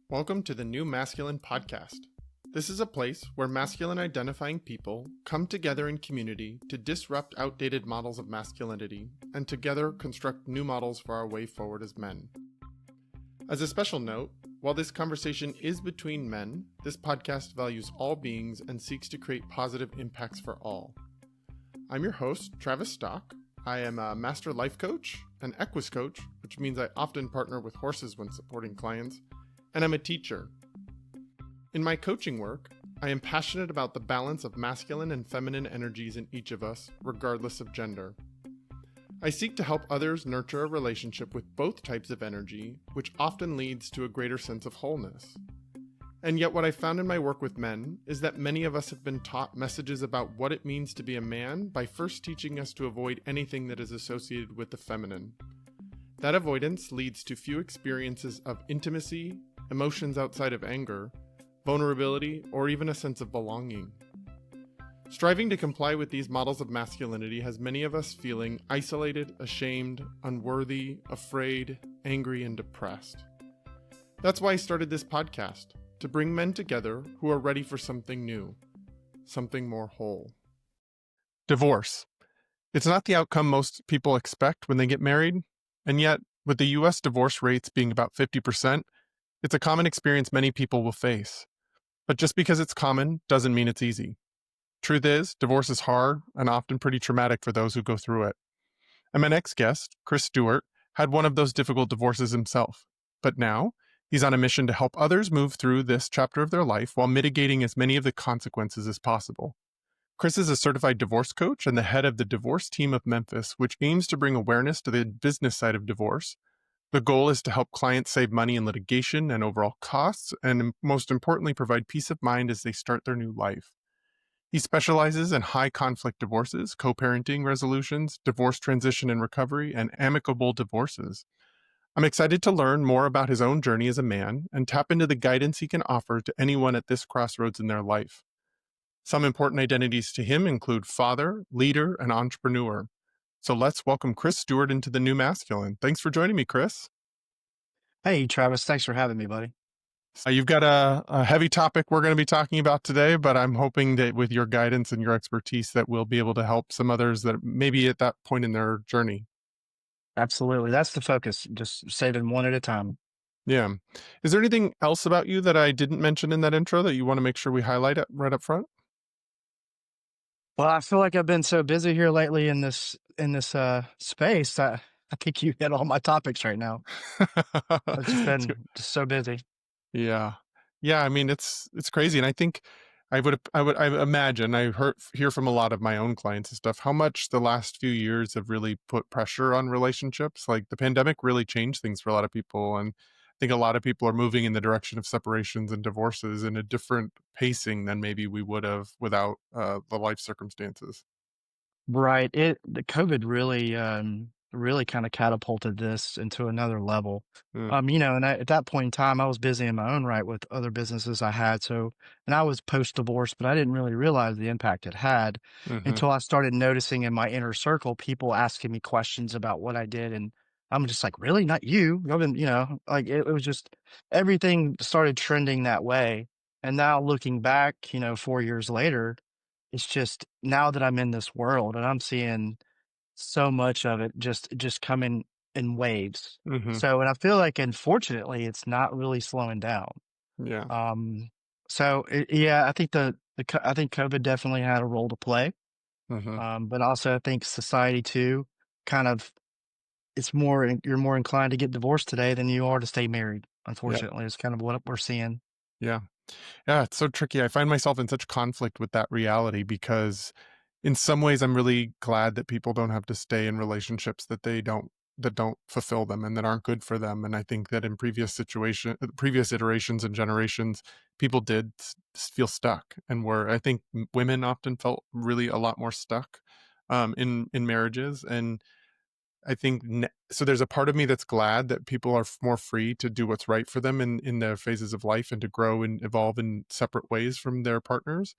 Welcome to the New Masculine Podcast. This is a place where masculine identifying people come together in community to disrupt outdated models of masculinity and together construct new models for our way forward as men. As a special note, while this conversation is between men, this podcast values all beings and seeks to create positive impacts for all. I'm your host, Travis Stock. I am a master life coach, an equus coach, which means I often partner with horses when supporting clients, and I'm a teacher. In my coaching work, I am passionate about the balance of masculine and feminine energies in each of us, regardless of gender. I seek to help others nurture a relationship with both types of energy, which often leads to a greater sense of wholeness. And yet what I found in my work with men is that many of us have been taught messages about what it means to be a man by first teaching us to avoid anything that is associated with the feminine. That avoidance leads to few experiences of intimacy, emotions outside of anger, vulnerability, or even a sense of belonging. Striving to comply with these models of masculinity has many of us feeling isolated, ashamed, unworthy, afraid, angry, and depressed. That's why I started this podcast, to bring men together who are ready for something new, something more whole. Divorce. It's not the outcome most people expect when they get married, and yet, with the US divorce rates being about 50%, it's a common experience many people will face. But just because it's common doesn't mean it's easy. Truth is, divorce is hard and often pretty traumatic for those who go through it. And my next guest, Chris Stuart, had one of those difficult divorces himself. But now, he's on a mission to help others move through this chapter of their life while mitigating as many of the consequences as possible. Chris is a certified divorce coach and the head of the divorce team of Memphis, which aims to bring awareness to the business side of divorce. The goal is to help clients save money in litigation and overall costs, and most importantly, provide peace of mind as they start their new life. He specializes in high conflict divorces, co-parenting resolutions, divorce transition and recovery, and amicable divorces. I'm excited to learn more about his own journey as a man and tap into the guidance he can offer to anyone at this crossroads in their life. Some important identities to him include father, leader, and entrepreneur. So let's welcome Chris Stuart into the New Masculine. Thanks for joining me, Chris. Hey, Travis. Thanks for having me, buddy. You've got a heavy topic we're going to be talking about today, but I'm hoping that with your guidance and your expertise that we'll be able to help some others that may be at that point in their journey. Absolutely. That's the focus. Just saving one at a time. Yeah. Is there anything else about you that I didn't mention in that intro that you want to make sure we highlight it right up front? Well, I feel like I've been so busy here lately in this space. I think you hit all my topics right now. I've just It's good. been just so busy. Yeah. Yeah, I mean it's crazy, and I think I imagine hear from a lot of my own clients and stuff how much the last few years have really put pressure on relationships. Like the pandemic really changed things for a lot of people, and I think a lot of people are moving in the direction of separations and divorces in a different pacing than maybe we would have without the life circumstances. Right. The COVID really kind of catapulted this into another level. Yeah. And at that point in time, I was busy in my own right with other businesses I had. And I was post divorce, but I didn't really realize the impact it had Mm-hmm. until I started noticing in my inner circle people asking me questions about what I did, and I'm just like, really, not you? I've been, like it was just everything started trending that way. And now looking back, 4 years later, it's just now that I'm in this world and I'm seeing so much of it just coming in waves. Mm-hmm. And I feel like unfortunately it's not really slowing down. Yeah. Um yeah, I think I think COVID definitely had a role to play. Mm-hmm. But also I think society too kind of you're more inclined to get divorced today than you are to stay married. Yeah. Unfortunately, it's kind of what we're seeing. Yeah. Yeah, it's so tricky. I find myself in such conflict with that reality because in some ways I'm really glad that people don't have to stay in relationships that don't fulfill them and that aren't good for them. And I think that in previous iterations and generations, people did feel stuck and were, I think women often felt really a lot more stuck in marriages. And I think so. There's a part of me that's glad that people are more free to do what's right for them in their phases of life and to grow and evolve in separate ways from their partners.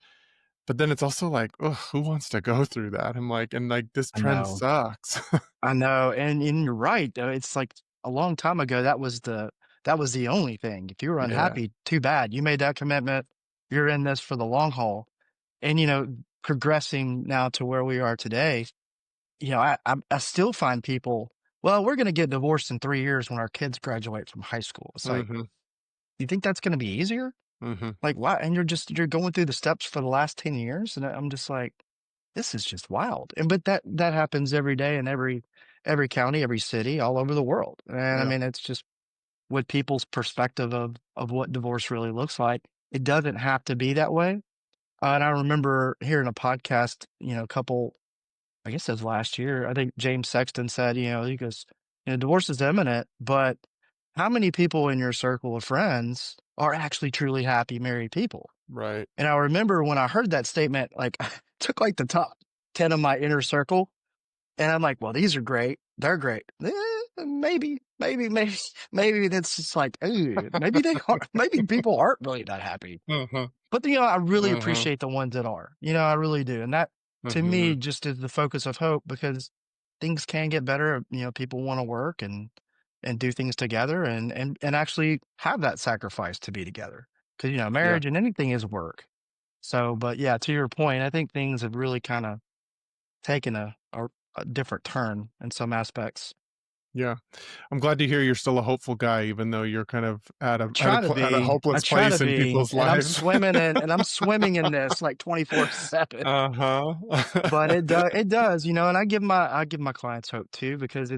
But then it's also like, ugh, who wants to go through that? I'm like, and like this I trend know. sucks. I know, and you're right, though. It's like a long time ago, that was the only thing. If you were Yeah. unhappy, too bad. You made that commitment. You're in this for the long haul. And, progressing now to where we are today, I still find people, well, we're going to get divorced in 3 years when our kids graduate from high school. It's like, Mm-hmm. you think that's going to be easier? Mm-hmm. Like, why? And you're going through the steps for the last 10 years. And I'm just like, this is just wild. But that happens every day in every county, every city, all over the world. And I Yeah. mean, it's just with people's perspective of what divorce really looks like. It doesn't have to be that way. And I remember hearing a podcast, a couple, I guess it was last year. I think James Sexton said, he goes, divorce is imminent, but how many people in your circle of friends are actually truly happy married people? Right. And I remember when I heard that statement, like took like the top 10 of my inner circle. And I'm like, well, these are great. They're great. Maybe, maybe that's just like, ooh, maybe they are, maybe people aren't really that happy. Mm-hmm. But, I really Mm-hmm. appreciate the ones that are, I really do. And that to Mm-hmm. me just is the focus of hope because things can get better. People want to work and do things together and actually have that sacrifice to be together. Cause, Yeah. marriage and anything is work. So, but yeah, to your point, I think things have really kind of taken a different turn in some aspects. Yeah. I'm glad to hear you're still a hopeful guy, even though you're kind of at a I hopeless try to place in be, people's and lives. I'm swimming in this like 24/7. But Uh-huh. it does, and I give my clients hope too because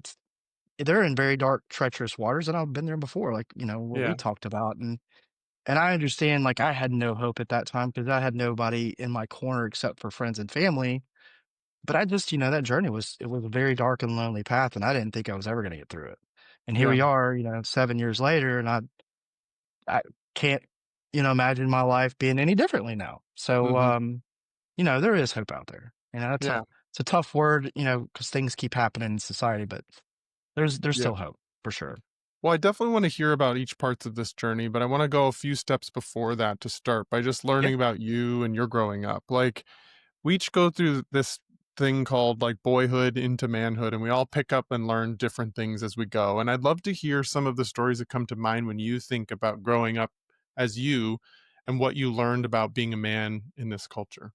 they're in very dark, treacherous waters, and I've been there before, like, what we Yeah. talked about, and I understand, like, I had no hope at that time because I had nobody in my corner except for friends and family, but I just, that journey it was a very dark and lonely path, and I didn't think I was ever gonna get through it, and here Yeah. we are, 7 years later, and I can't, imagine my life being any differently now, so, Hmm. there is hope out there, Yeah. it's a tough word, because things keep happening in society, but there's Yeah. still hope for sure. Well, I definitely want to hear about each parts of this journey, but I want to go a few steps before that to start by just Yeah. learning about you and your growing up. Like, we each go through this thing called like boyhood into manhood, and we all pick up and learn different things as we go. And I'd love to hear some of the stories that come to mind when you think about growing up as you and what you learned about being a man in this culture.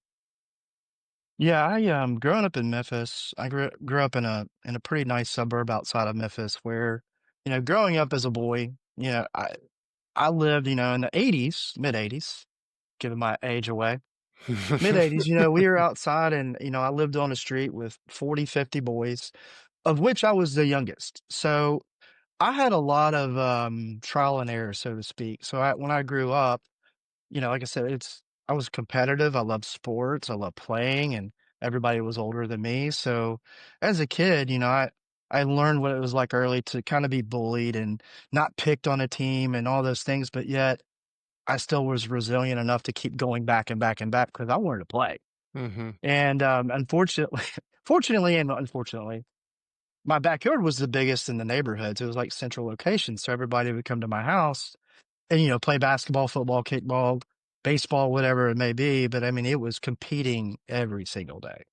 Yeah, growing up in Memphis, I grew up in a pretty nice suburb outside of Memphis where, growing up as a boy, I lived, in the 80s, mid 80s, giving my age away. Mid 80s, we were outside and, I lived on a street with 40, 50 boys, of which I was the youngest. So I had a lot of trial and error, so to speak. So when I grew up, like I said, I was competitive. I loved sports. I loved playing, and everybody was older than me. So as a kid, I learned what it was like early to kind of be bullied and not picked on a team and all those things. But yet I still was resilient enough to keep going back and back and back because I wanted to play. Hmm. And unfortunately, fortunately and unfortunately, my backyard was the biggest in the neighborhood. So it was like central location. So everybody would come to my house and, play basketball, football, kickball, baseball, whatever it may be. But I mean, it was competing every single day.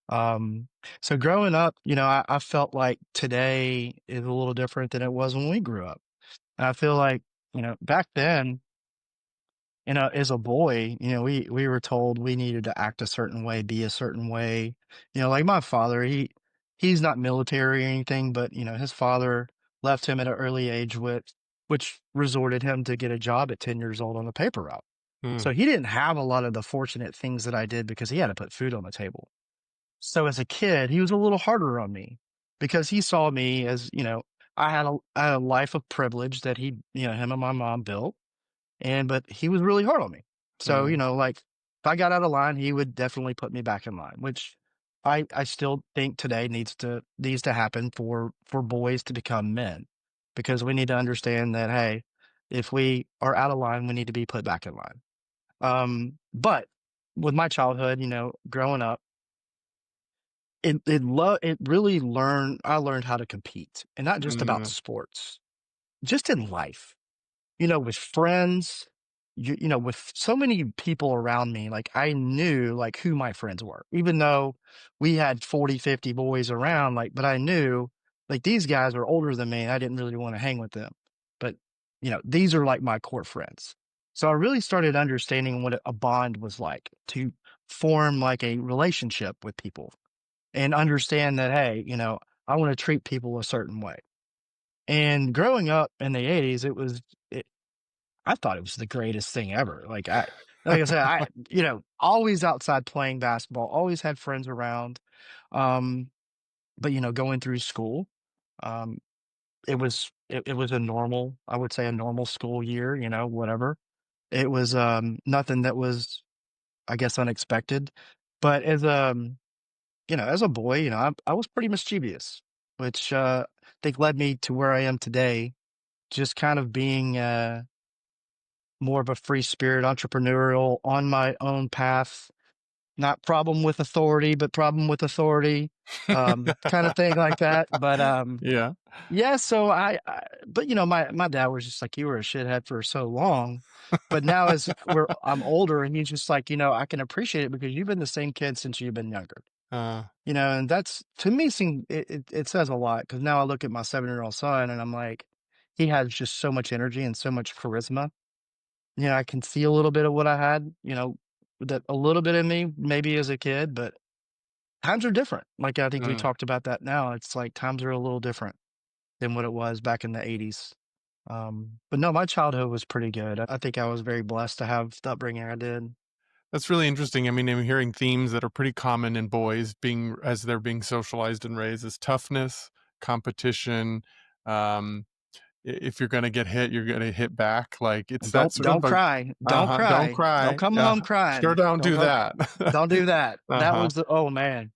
Um, so growing up, I felt like today is a little different than it was when we grew up. And I feel like, back then, as a boy, we were told we needed to act a certain way, be a certain way. Like my father, he's not military or anything, but his father left him at an early age which resorted him to get a job at 10 years old on the paper route. So he didn't have a lot of the fortunate things that I did because he had to put food on the table. So as a kid, he was a little harder on me because he saw me as, I had a life of privilege that him and my mom built but he was really hard on me. So, Mm. like if I got out of line, he would definitely put me back in line, which I still think today needs to happen for boys to become men. Because we need to understand that, hey, if we are out of line, we need to be put back in line. But with my childhood, growing up, it really I learned how to compete and not just about Mm. sports, just in life with friends, with so many people around me, like I knew like who my friends were, even though we had 40, 50 boys around, like, but I knew like these guys are older than me and I didn't really want to hang with them. But these are like my core friends. So I really started understanding what a bond was like to form like a relationship with people and understand that, hey, I want to treat people a certain way. And growing up in the 80s, I thought it was the greatest thing ever. Like I said, always outside playing basketball, always had friends around. Um, but going through school, um, it was a normal, I would say a normal school year, whatever. It was nothing that was, I guess, unexpected. But as a boy, I was pretty mischievous, which I think led me to where I am today, just kind of being more of a free spirit, entrepreneurial, on my own path, not problem with authority, but problem with authority, kind of thing like that. But Yeah. yeah, so but my dad was just like, you were a shithead for so long. But now I'm older and he's just like, I can appreciate it because you've been the same kid since you've been younger. Uh, And that's to me it says a lot because now I look at my 7-year-old son and I'm like, he has just so much energy and so much charisma. I can see a little bit of what I had, that a little bit in me maybe as a kid, but times are different. Like I think we mm. talked about that now. It's like times are a little different than what it was back in the 80s. But no, my childhood was pretty good. I think I was very blessed to have the upbringing I did. That's really interesting. I mean, I'm hearing themes that are pretty common in boys being as they're being socialized and raised is toughness, competition. Um, if you're going to get hit, you're going to hit back. Like it's that sort Don't of a, cry. Don't uh-huh, don't cry. Don't cry. come Yeah, home sure crying. don't do that. Don't do that. That Uh-huh. was oh man.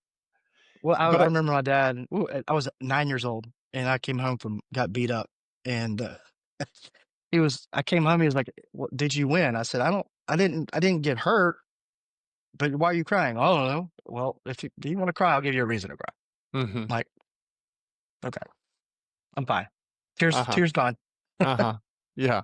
Well, I, But I remember my dad. I was 9 years old, and I came home from got beat up, and I came home. He was like, "What, did you win?" I said, "I don't. I didn't get hurt. But why are you crying?" "Oh, I don't know." "Well, if you do you want to cry, I'll give you a reason to cry." mhm. I'm like, okay, I'm fine. Tears, Uh-huh. tears gone. Uh-huh. Yeah.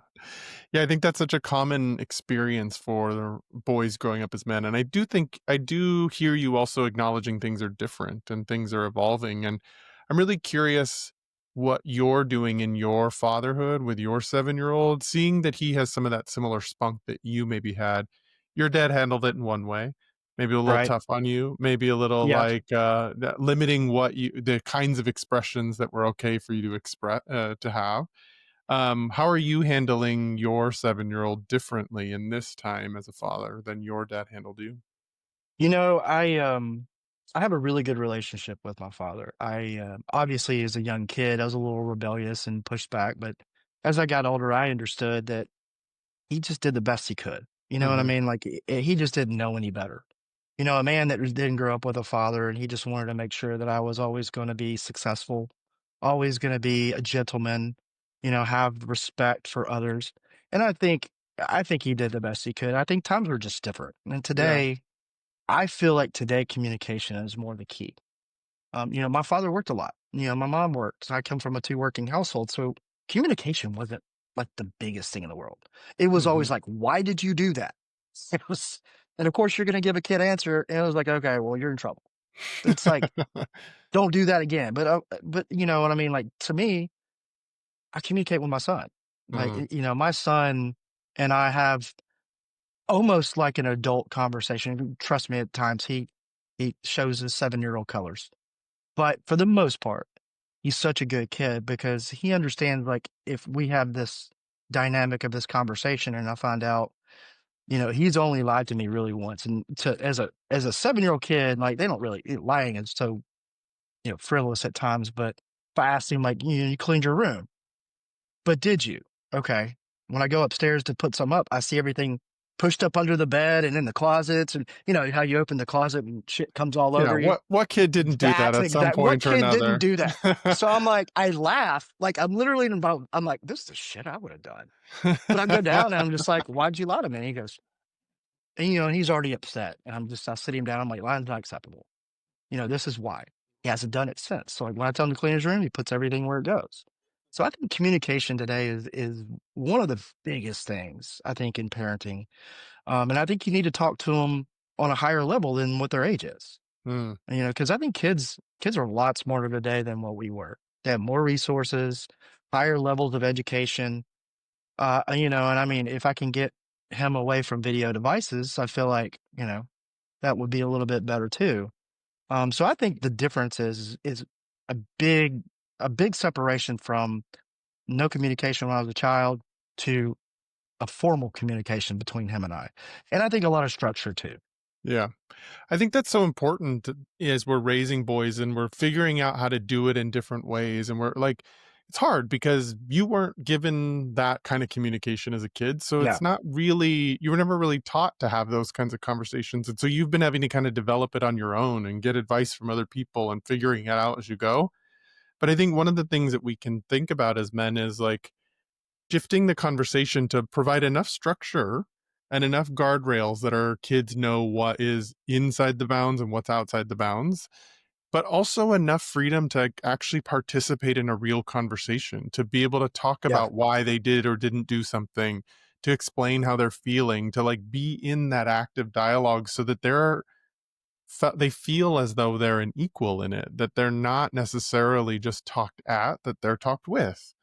Yeah, I think that's such a common experience for the boys growing up as men. And I do hear you also acknowledging things are different and things are evolving. And I'm really curious what you're doing in your fatherhood with your 7-year-old, seeing that he has some of that similar spunk that you maybe had. Your dad handled it in one way, maybe a little Right? tough on you, maybe a little Yeah. like limiting the kinds of expressions that were okay for you to express, to have. How are you handling your 7-year-old differently in this time as a father than your dad handled you? I have a really good relationship with my father. Obviously as a young kid, I was a little rebellious and pushed back, but as I got older, I understood that he just did the best he could. You know what I Mhm. mean? Like he just didn't know any better. A man that didn't grow up with a father, and he just wanted to make sure that I was always going to be successful, always going to be a gentleman, have respect for others. And I think he did the best he could. I think times were just different. And Yeah. today, I feel like today communication is more the key. My father worked a lot. My mom worked. So I come from a two working household. So communication wasn't like the biggest thing in the world. It was always Mhm. like, why did you do that? It was, and of course you're going to give a kid answer. And it was like, okay, well, you're in trouble. It's like, don't do that again. But you know what I mean? Like to me, I communicate with my son. Like, Mm. my son and I have almost like an adult conversation. Trust me, at times he shows his 7-year-old colors. But for the most part, he's such a good kid because he understands, like, if we have this dynamic of this conversation and I find out, he's only lied to me really once. And as a 7-year-old kid, like they don't really lying is so, frivolous at times. But if I asked him, like, you cleaned your room, but did you? Okay. When I go upstairs to put some up, I see everything pushed up under the bed and in the closets, and how you open the closet and shit comes all Yeah, over you. what kid didn't do that That's at some exact what point or kid didn't another? do that? So I'm like, I laugh, like, I'm literally involved. I'm like, "This is the shit I would have done." But I go down and I'm just like, "Why'd you lie to me?" And he goes and he's already upset, and I sit him down, I'm like, "Lying's not acceptable. This is why." He hasn't done it since. So, like, when I tell him to clean his room, he puts everything where it goes. So I think communication today is one of the biggest things, I think, in parenting, and I think you need to talk to them on a higher level than what their age is. Mm. Because I think kids are a lot smarter today than what we were. They have more resources, higher levels of education. And I mean, if I can get him away from video devices, I feel like, that would be a little bit better too. So I think the difference is a big a big separation from no communication when I was a child to a formal communication between him and I. And I think a lot of structure too. Yeah. I think that's so important as we're raising boys and we're figuring out how to do it in different ways. And we're like, it's hard because you weren't given that kind of communication as a kid. So Yeah. it's not really, you were never really taught to have those kinds of conversations. And so you've been having to kind of develop it on your own and get advice from other people and figuring it out as you go. But I think one of the things that we can think about as men is like, shifting the conversation to provide enough structure and enough guardrails that our kids know what is inside the bounds and what's outside the bounds, but also enough freedom to actually participate in a real conversation, to be able to talk Yeah. about why they did or didn't do something, to explain how they're feeling, to like be in that active dialogue so that they feel as though they're an equal in it, that they're not necessarily just talked at, that they're talked with,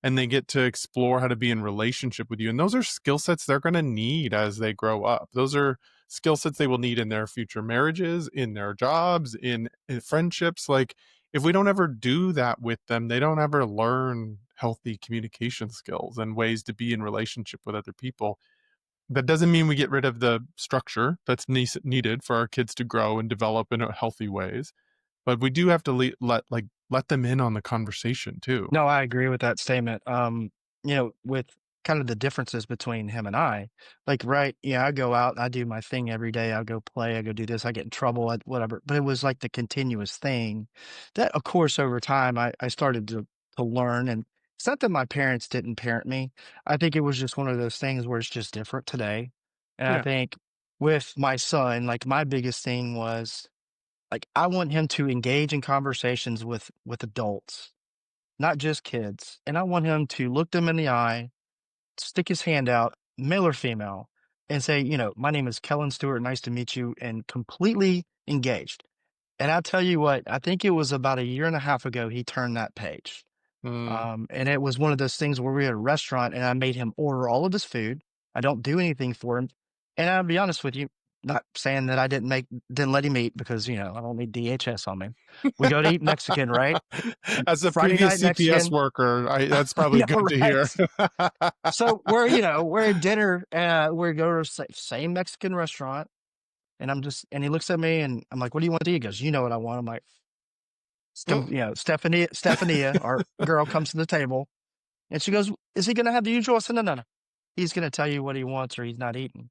and they get to explore how to be in relationship with you. And those are skill sets they're going to need as they grow up. Those are skill sets they will need in their future marriages, in their jobs, in friendships. Like, if we don't ever do that with them, they don't ever learn healthy communication skills and ways to be in relationship with other people. That doesn't mean we get rid of the structure that's needed for our kids to grow and develop in a healthy ways, but we do have to let them in on the conversation too. No, I agree with that statement. With kind of the differences between him and I, like, right, yeah, I go out, I do my thing every day. I go play, I go do this, I get in trouble, whatever. But it was like the continuous thing that, of course, over time, I started to learn. And it's not that my parents didn't parent me. I think it was just one of those things where it's just different today. And I Yeah. think with my son, like, my biggest thing was like, I want him to engage in conversations with adults, not just kids. And I want him to look them in the eye, stick his hand out, male or female, and say, my name is Kellen Stewart. Nice to meet you, and completely engaged. And I'll tell you what, I think it was about a year and a half ago he turned that page. Mm. And it was one of those things where we were at a restaurant and I made him order all of his food. I don't do anything for him. And I'll be honest with you, not saying that I didn't let him eat because, I don't need DHS on me. We go to eat Mexican, right? As a Friday previous night CPS Mexican. worker, that's I probably know, good to hear. right? So we're at dinner, we go to the same Mexican restaurant, and and he looks at me and I'm like, "What do you want to eat?" He goes, "You know what I want." I'm like, Stephanie, our girl, comes to the table and she goes, "Is he gonna have the usual?" I said, "No, no, no. He's gonna tell you what he wants or he's not eating."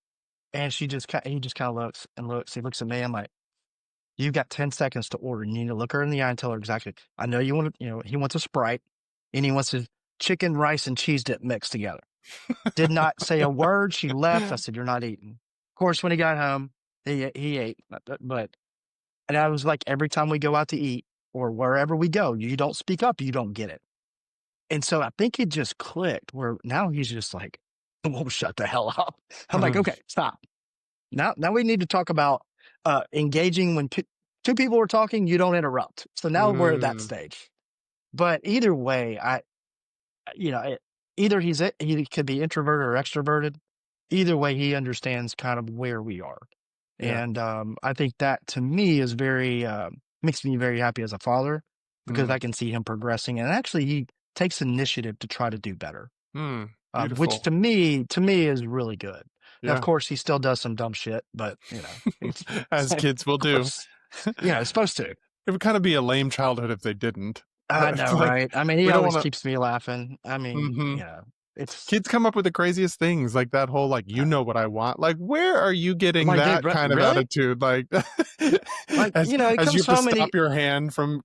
And he just kind of looks and looks. He looks at me. I'm like, "You've got 10 seconds to order. You need to look her in the eye and tell her exactly. I know you want to, he wants a Sprite and he wants his chicken, rice, and cheese dip mixed together." Did not say a word. She left. I said, "You're not eating." Of course, when he got home, he ate. And I was like, every time we go out to eat or wherever we go, you don't speak up, you don't get it. And so I think it just clicked where now he's just like, "Won't shut the hell up." I'm like, "Okay, stop. Now we need to talk about engaging when two people are talking, you don't interrupt." So now we're at that Mm, stage. But either way, you know, it, either he could be introverted or extroverted. Either way, he understands kind of where we are. yeah. And I think that to me is makes me very happy as a father because Mm, I can see him progressing. And actually, he takes initiative to try to do better, which beautiful. to me is really good. Now, of Yeah. course, he still does some dumb shit, but it's As of kids will do. course, it's supposed to. It would kind of be a lame childhood if they didn't. I It's know, like, right? I mean, he we don't always want to. keeps me laughing. I mean, Hmm. it's Kids come up with the craziest things, like that whole like, you know what I want. Like, where are you I'm getting like, "Dude, that kind of really?" attitude? Like, Like, he as you comes have to home and stop your hand from.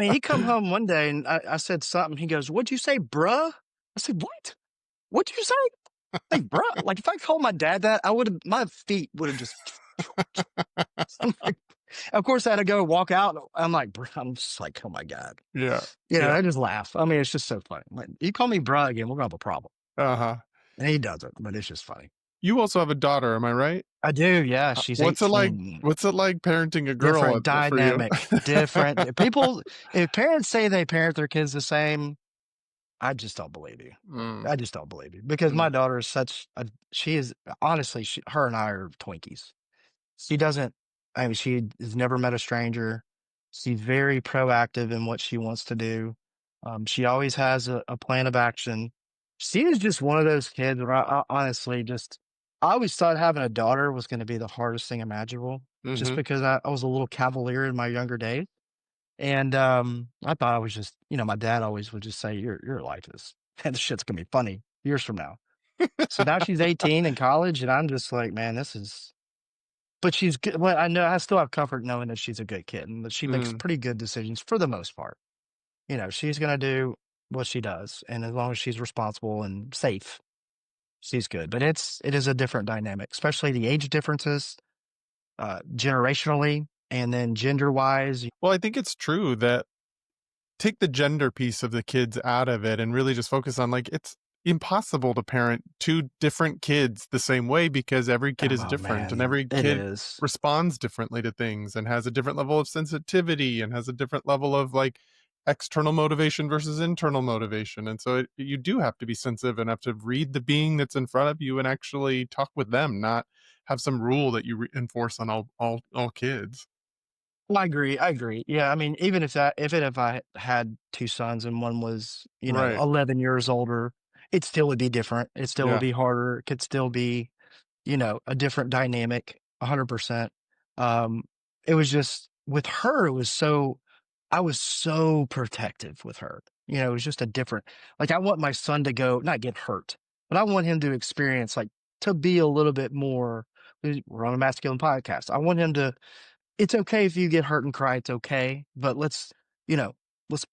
he come home one day and I said something. He goes, "What'd you say, bruh?" I said, "What? What'd you say?" Like, bruh, like if I told my dad that, my feet would have just, I'm like, of course I had to go walk out. I'm like, bruh, I'm just like, oh my God. Yeah. Yeah. I just laugh. I mean, it's just so funny. Like, you call me bruh again, we're gonna have a problem. Uh-huh. And he doesn't, but it's just funny. You also have a daughter, am I right? I do, yeah. She's What's it like 18. what's it like parenting a girl Different for you? dynamic, different. People, if parents say they parent their kids the same, I just don't believe you. Mm, I just don't believe you because my mm, daughter is such a she is honestly, her and I are Twinkies. She doesn't I mean, she has never met a stranger. She's very proactive in what she wants to do. She always has a plan of action. She is just one of those kids where I honestly just I always thought having a daughter was gonna be the hardest thing imaginable just mhm. because I was a little cavalier in my younger days. And, I thought I was just my dad always would just say, Your life is and this shit's gonna be funny years from now." So now she's 18 in college, and I'm just like, "Man, this is" but she's good well, I know I still have comfort knowing that she's a good kid and that she makes Mm. pretty good decisions for the most part. She's gonna do what she does, and as long as she's responsible and safe, she's good. But it is a different dynamic, especially the age differences, generationally, and then gender-wise. Well, I think it's true that take the gender piece of the kids out of it and really just focus on, like, it's impossible to parent 2 different kids the same way because every kid is Oh, different and man, every it kid is. responds differently to things and has a different level of sensitivity and has a different level of, like, external motivation versus internal motivation, and so you do have to be sensitive enough to read the being that's in front of you and actually talk with them, not have some rule that you enforce on all kids. Well, I agree, I agree. Yeah, I mean, even if I had 2 sons and one was, Right. 11 years older, it still would be different. It still would Yeah. be harder. It could still be, a different dynamic, 100%. Um, it was just with her, I was so protective with her. It was just a different like, I want my son to go not get hurt, but I want him to experience, like, to be a little bit more we're on a masculine podcast. I want him to it's okay if you get hurt and cry, it's okay, but you know, let's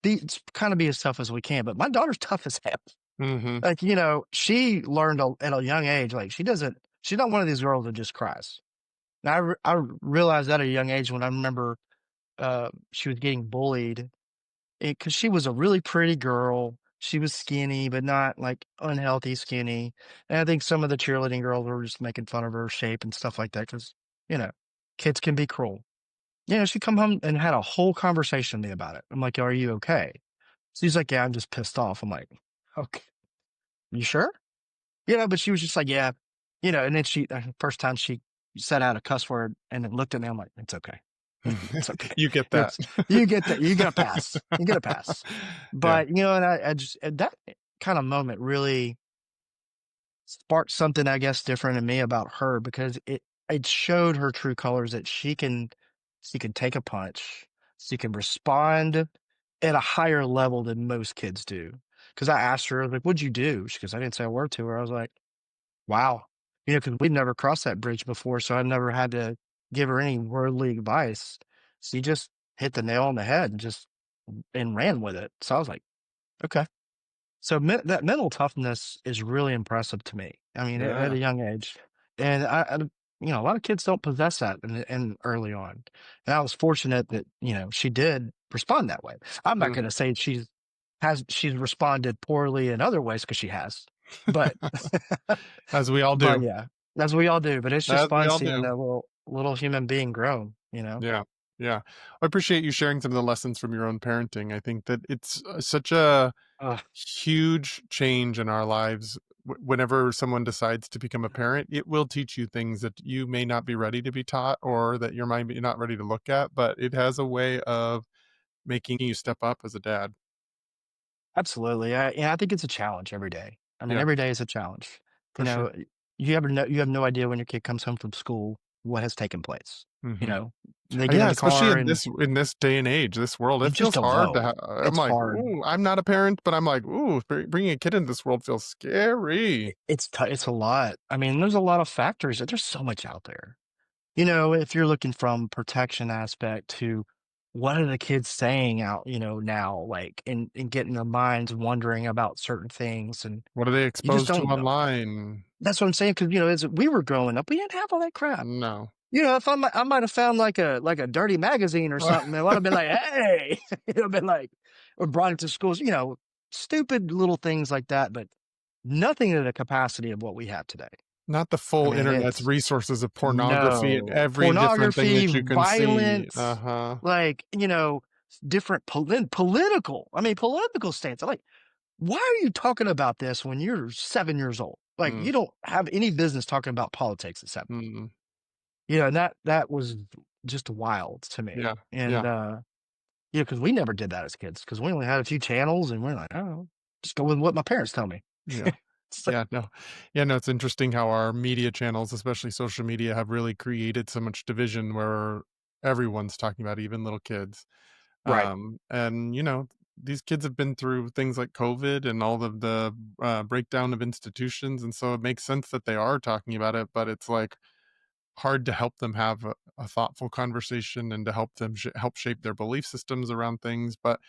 kinda be as tough as we can, but my daughter's tough as hell. Mhm. Like, she learned at a young age, like, she's not one of these girls that just cries. And I realized that at a young age when I remember, she was getting bullied because she was a really pretty girl. She was skinny, but not, like, unhealthy skinny, and I think some of the cheerleading girls were just making fun of her shape and stuff like that because you know, kids can be cruel. Yeah, she come home and had a whole conversation with me about it. I'm like, "Are you okay?" She's like, "Yeah, I'm just pissed off." I'm like, "Okay, you sure?" But she was just like, "Yeah." And then first time she said out a cuss word and then looked at me, I'm like, "It's okay. It's okay. You get that. You get that. You get a pass. You get a pass." Yeah. But, and I just that kind of moment really sparked something, I guess, different in me about her because it showed her true colors that she can take a punch, she can respond at a higher level than most kids do. Because I asked her, like, "What'd you do?" She goes, "I didn't say a word to her." I was like, "Wow," because we'd never crossed that bridge before, so I never had to give her any worldly advice. She just hit the nail on the head and just and ran with it. So I was like, "Okay." So that mental toughness is really impressive to me. I mean, at Yeah. a young age, and a lot of kids don't possess that in early on. And I was fortunate that she did respond that way. I'm not going Mhm. to say she's responded poorly in other ways because she has, but As we all but do. yeah, as we all do. But it's just As we fun all seeing do. that little human being grow. Yeah. Yeah. I appreciate you sharing some of the lessons from your own parenting. I think that it's such a Ugh, huge change in our lives. Whenever someone decides to become a parent, it will teach you things that you may not be ready to be taught or that your mind be not ready to look at, but it has a way of making you step up as a dad. Absolutely. I think it's a challenge every day. I mean, Yeah, every day is a challenge. You for sure. know, you have no idea when your kid comes home from school what has taken place. You Mhm. know, they get in Yeah, the especially car in and this day and age, this world, you it just feels don't hard to know. I'm It's like, hard. "Ooh," I'm not a parent, but I'm like, "Ooh, bringing a kid into this world feels scary." It's a lot. I mean, there's a lot of factors. There's so much out there. If you're looking from protection aspect to what are the kids saying out, now, like, and getting their minds wondering about certain things, and What are they you just exposed to don't know. online? That's what I'm saying. Because as we were growing up, we didn't have all that crap. No. If I might have found like a dirty magazine or something, it would have been like, "Hey," it would have been like, or brought it to schools, stupid little things like that, but nothing to the capacity of what we have today. Not the I full mean, internet's it's resources of pornography and no every different thing pornography, that you can see. violence, Uh-huh. like, different political. I mean, political stance. why are you talking about this when you're 7 years old? Like, Mm, you don't have any business talking about politics at 7. mm, And that was just wild to me. yeah, And, yeah, because we never did that as kids because we only had a few channels and we're like, "Oh, just go with what my parents tell me." yeah. It's like Yeah, no. Yeah, no, it's interesting how our media channels, especially social media, have really created so much division where everyone's talking about it, even little kids. right. And, these kids have been through things like COVID and all of the breakdown of institutions. And so it makes sense that they are talking about it, but it's like hard to help them have a thoughtful conversation and to help them help shape their belief systems around things. But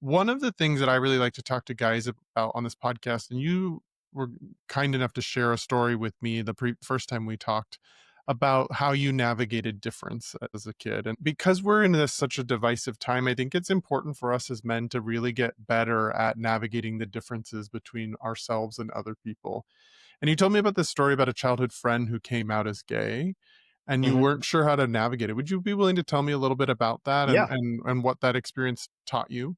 one of the things that I really like to talk to guys about on this podcast, and you were kind enough to share a story with me the first time we talked about how you navigated difference as a kid. And because we're in such a divisive time, I think it's important for us as men to really get better at navigating the differences between ourselves and other people. And you told me about this story about a childhood friend who came out as gay and you Mhm. weren't sure how to navigate it. Would you be willing to tell me a little bit about that and Yeah. and what that experience taught you?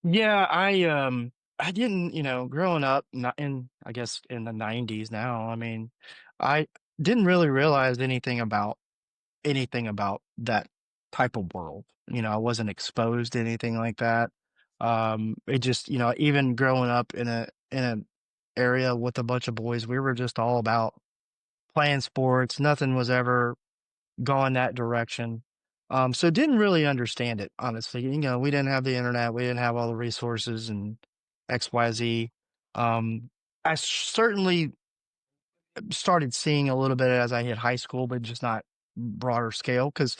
Yeah, I didn't, growing up not in I guess in the 90s now, I mean, I didn't really realize anything about that type of world. I wasn't exposed to anything like that. It just, even growing up in a area with a bunch of boys, we were just all about playing sports. Nothing was ever going that direction. So didn't really understand it, honestly. We didn't have the internet, we didn't have all the resources and XYZ. I certainly started seeing a little bit as I hit high school, but just not broader scale. Because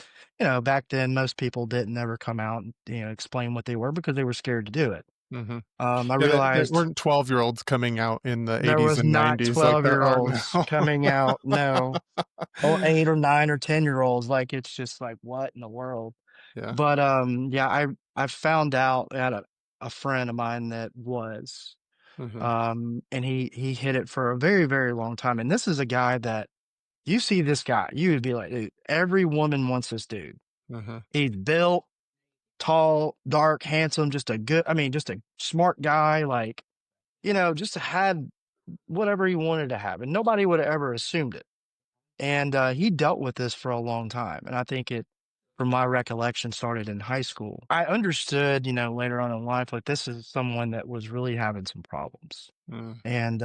back then most people didn't ever come out and explain what they were because they were scared to do it. Mhm. I Yeah, there realized weren't 12-year-olds coming out in the there '80s was and not '90s like 12 there year are olds now. coming out, no, or 8 or 9 or 10 year olds. Like, it's just like, what in the world? Yeah. But, yeah, I found out I had a friend of mine that was, Mhm, and he hid it for a very, very long time, and this is a guy that you see this guy, you would be like, "Dude, every woman wants this dude." mhm, He's built, tall, dark, handsome, just a smart guy, like, just had whatever he wanted to have, and nobody would have ever assumed it. And, he dealt with this for a long time, and I think it, from my recollection, started in high school. I understood, later on in life, like, this is someone that was really having some problems, mm, and,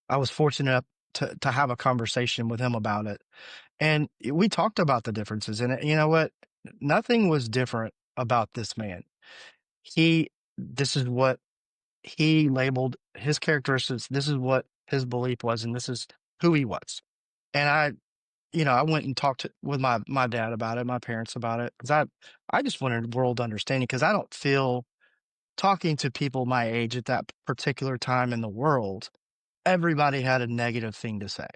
I was fortunate to have a conversation with him about it, and we talked about the differences, and you know what? Nothing was different about this man. He This is what he labeled his characteristics, this is what his belief was, and this is who he was. And I went and talked with my dad about it, my parents about it, because I just wanted world understanding because I don't feel talking to people my age at that particular time in the world, everybody had a negative thing to say.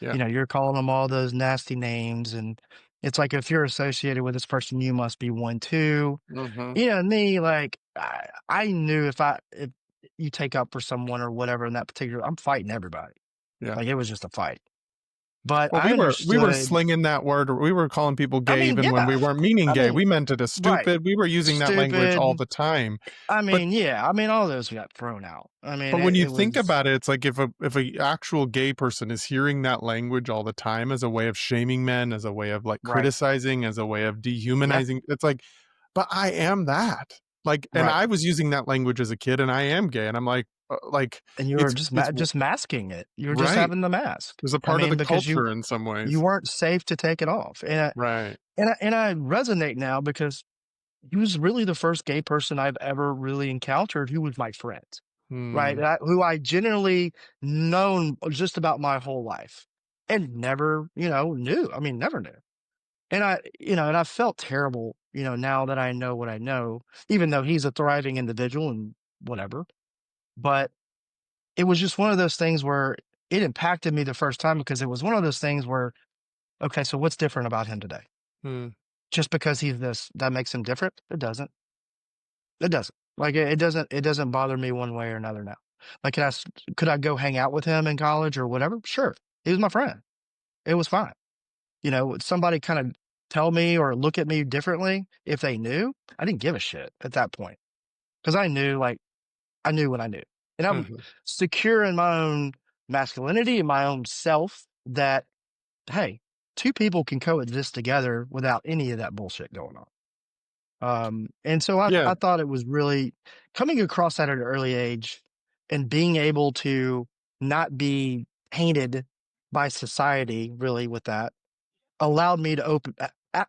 yeah, You're calling them all those nasty names, and it's like if you're associated with this person, you must be one too. mhm, And me, like I knew if you take up for someone or whatever in that particular, I'm fighting everybody. yeah. Like, it was just a fight. But Well, I we were understood. slinging that word, or we were calling people I gay mean, even when yeah. we weren't meaning I gay. mean, We meant it as right. stupid. We were using that language all Stupid. the time. I But mean, yeah. I mean, all those got thrown out. I mean, but when it, you it think was about it, it's like if a actual gay person is hearing that language all the time as a way of shaming men, as a way of like right. criticizing, as a way of Yeah. dehumanizing, it's like, but I am that. Like, and Right. I was using that language as a kid, and I am gay, and I'm like And you were just masking it. You were just right. having the mask. It was a I part of mean, the because culture in some you ways. weren't safe to take it off. Right. I resonate now because he was really the first gay person I've ever really encountered who was my friend, right? Hmm. Who I genuinely known just about my whole life and never, knew. I mean, never knew. And I felt terrible, now that I know what I know, even though he's a thriving individual and whatever. But it was just one of those things where it impacted me the first time because it was one of those things where, okay, so what's different about him today? Hmm. Just because he's this, that makes him different? It doesn't. It doesn't. Like, it doesn't bother me one way or another now. Like, could I go hang out with him in college or whatever? Sure. He was my friend. It was fine. Would somebody kind of tell me or look at me differently if they knew? I didn't give a shit at that point because I knew, like, I knew what I knew. And I'm Mhm. secure in my own masculinity and my own self that, hey, two people can coexist together without any of that bullshit going on. And so Yeah, I thought it was really coming across that at an early age and being able to not be painted by society really with that allowed me to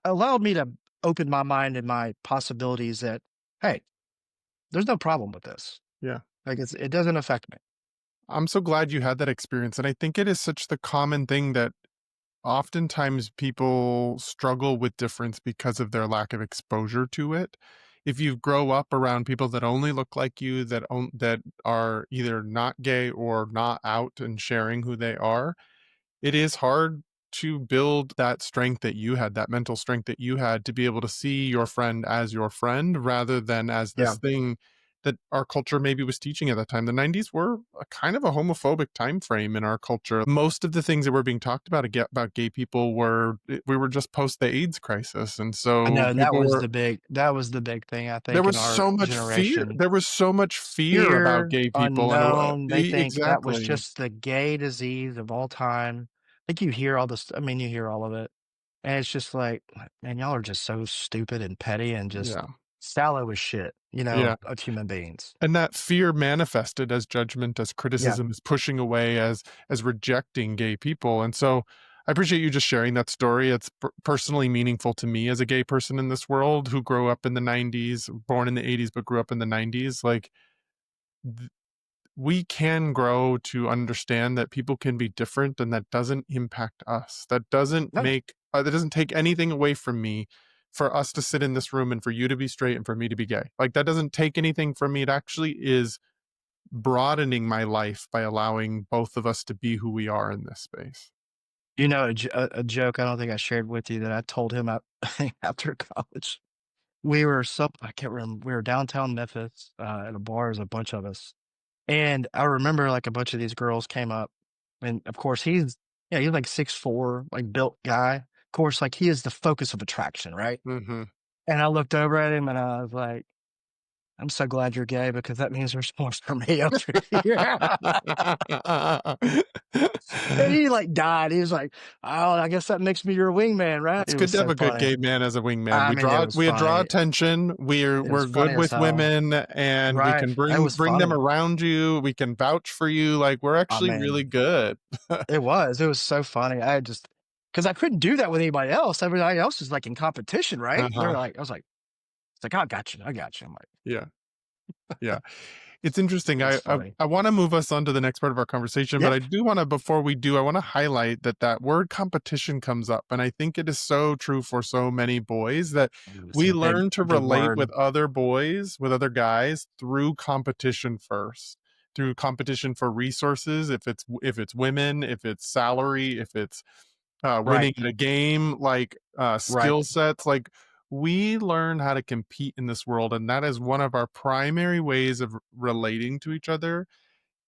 allowed me to open my mind and my possibilities that, hey, there's no problem with this. yeah. Like it doesn't affect me. I'm so glad you had that experience, and I think it is such the common thing that oftentimes people struggle with difference because of their lack of exposure to it. If you grow up around people that only look like you, that are either not gay or not out and sharing who they are, it is hard to build that strength that you had, that mental strength that you had to be able to see your friend as your friend rather than as Yeah. this thing that our culture maybe was teaching at that time. The 90s were a kind of a homophobic time frame in our culture. Most of the things that were being talked about gay people we were just post the AIDS crisis. And I so know people were that was the big thing, I there think, in was our so much fear. generation. There was so much fear about Fear, gay people and unknown, they think that was exactly. just the gay disease of all time. Like, you hear all this I mean, you hear all of it, and it's just like, "Man, y'all are just so stupid and petty and just Yeah. sallow as shit," Yeah. of human beings. And that fear manifested as judgment, as Yeah. criticism, as pushing away, as rejecting gay people, and so, I appreciate you just sharing that story. It's personally meaningful to me as a gay person in this world who grew up in the '90s, born in the '80s, but grew up in the '90s, like, th we can grow to understand that people can be different, and that doesn't impact us. No, That doesn't take anything away from me for us to sit in this room and for you to be straight and for me to be gay. Like, that doesn't take anything from me. It actually is broadening my life by allowing both of us to be who we are in this space. a joke I don't think I shared with you that I told him out after college. We were I can't remember, we were downtown Memphis, at a bar, there's a bunch of us. And I remember, like, a bunch of these girls came up, and, of course, he's like 6'4", like, built guy. Of course, like, he is the focus of attraction, right? Mhm. And I looked over at him, and I was like, "I'm so glad you're gay because that means there's more for me over here." And he, like, died. He was like, "Oh, I guess that makes me your wingman, right?" It's It was good to have so a good funny. gay man as a wingman. I mean, it was We draw funny. attention. It was We're funny good as with hell. women, and we Right. can It was bring them funny. around you. We can vouch for you. Like, we're I actually really mean good. it was so funny. I just because I couldn't do that with anybody else. Everybody else is, like, in competition, right? They're Uh-huh. like I was like, it's like, "I got you. I got you." I'm like, Yeah. Yeah. It's interesting. "It's funny." I wanna move us on to the next part of our conversation, but Yeah. I do wanna before we do, I wanna highlight that that word competition comes up, and I think it is so true for so many boys that It's we learn to a big relate word. with other boys, with other guys through competition first, through competition for resources, if it's women, if it's salary, if it's Right. winning in a game, like Right. skill sets. Like we learn how to compete in this world, and that is one of our primary ways of relating to each other.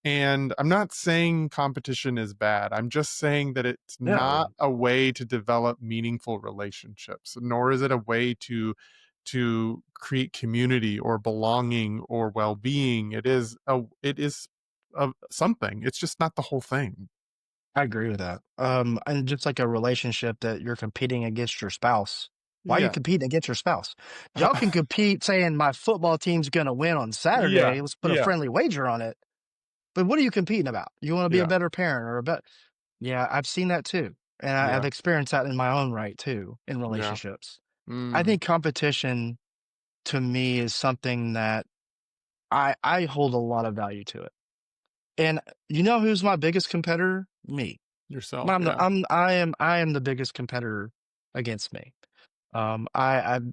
And I'm not saying competition is bad. I'm just saying that it's No, not a way to develop meaningful relationships, nor is it a way to create community or belonging or well-being. It is something. It's just not the whole thing. I agree with that. And just like a relationship that you're competing against your spouse. Why are you Yeah. competing against your spouse? Y'all can compete saying my football team's gonna win on Yeah. Saturday. Let's put a Yeah. friendly wager on it. But what are you competing about? You want to be a Yeah. better parent or a better Yeah, I've seen that too. And I've Yeah. experienced that in my own right too, in Yeah. relationships. I Mm. think competition to me is something that I hold a lot of value to it. And you know who's my biggest competitor? Me. Yourself, yeah. I am the biggest competitor against me. I've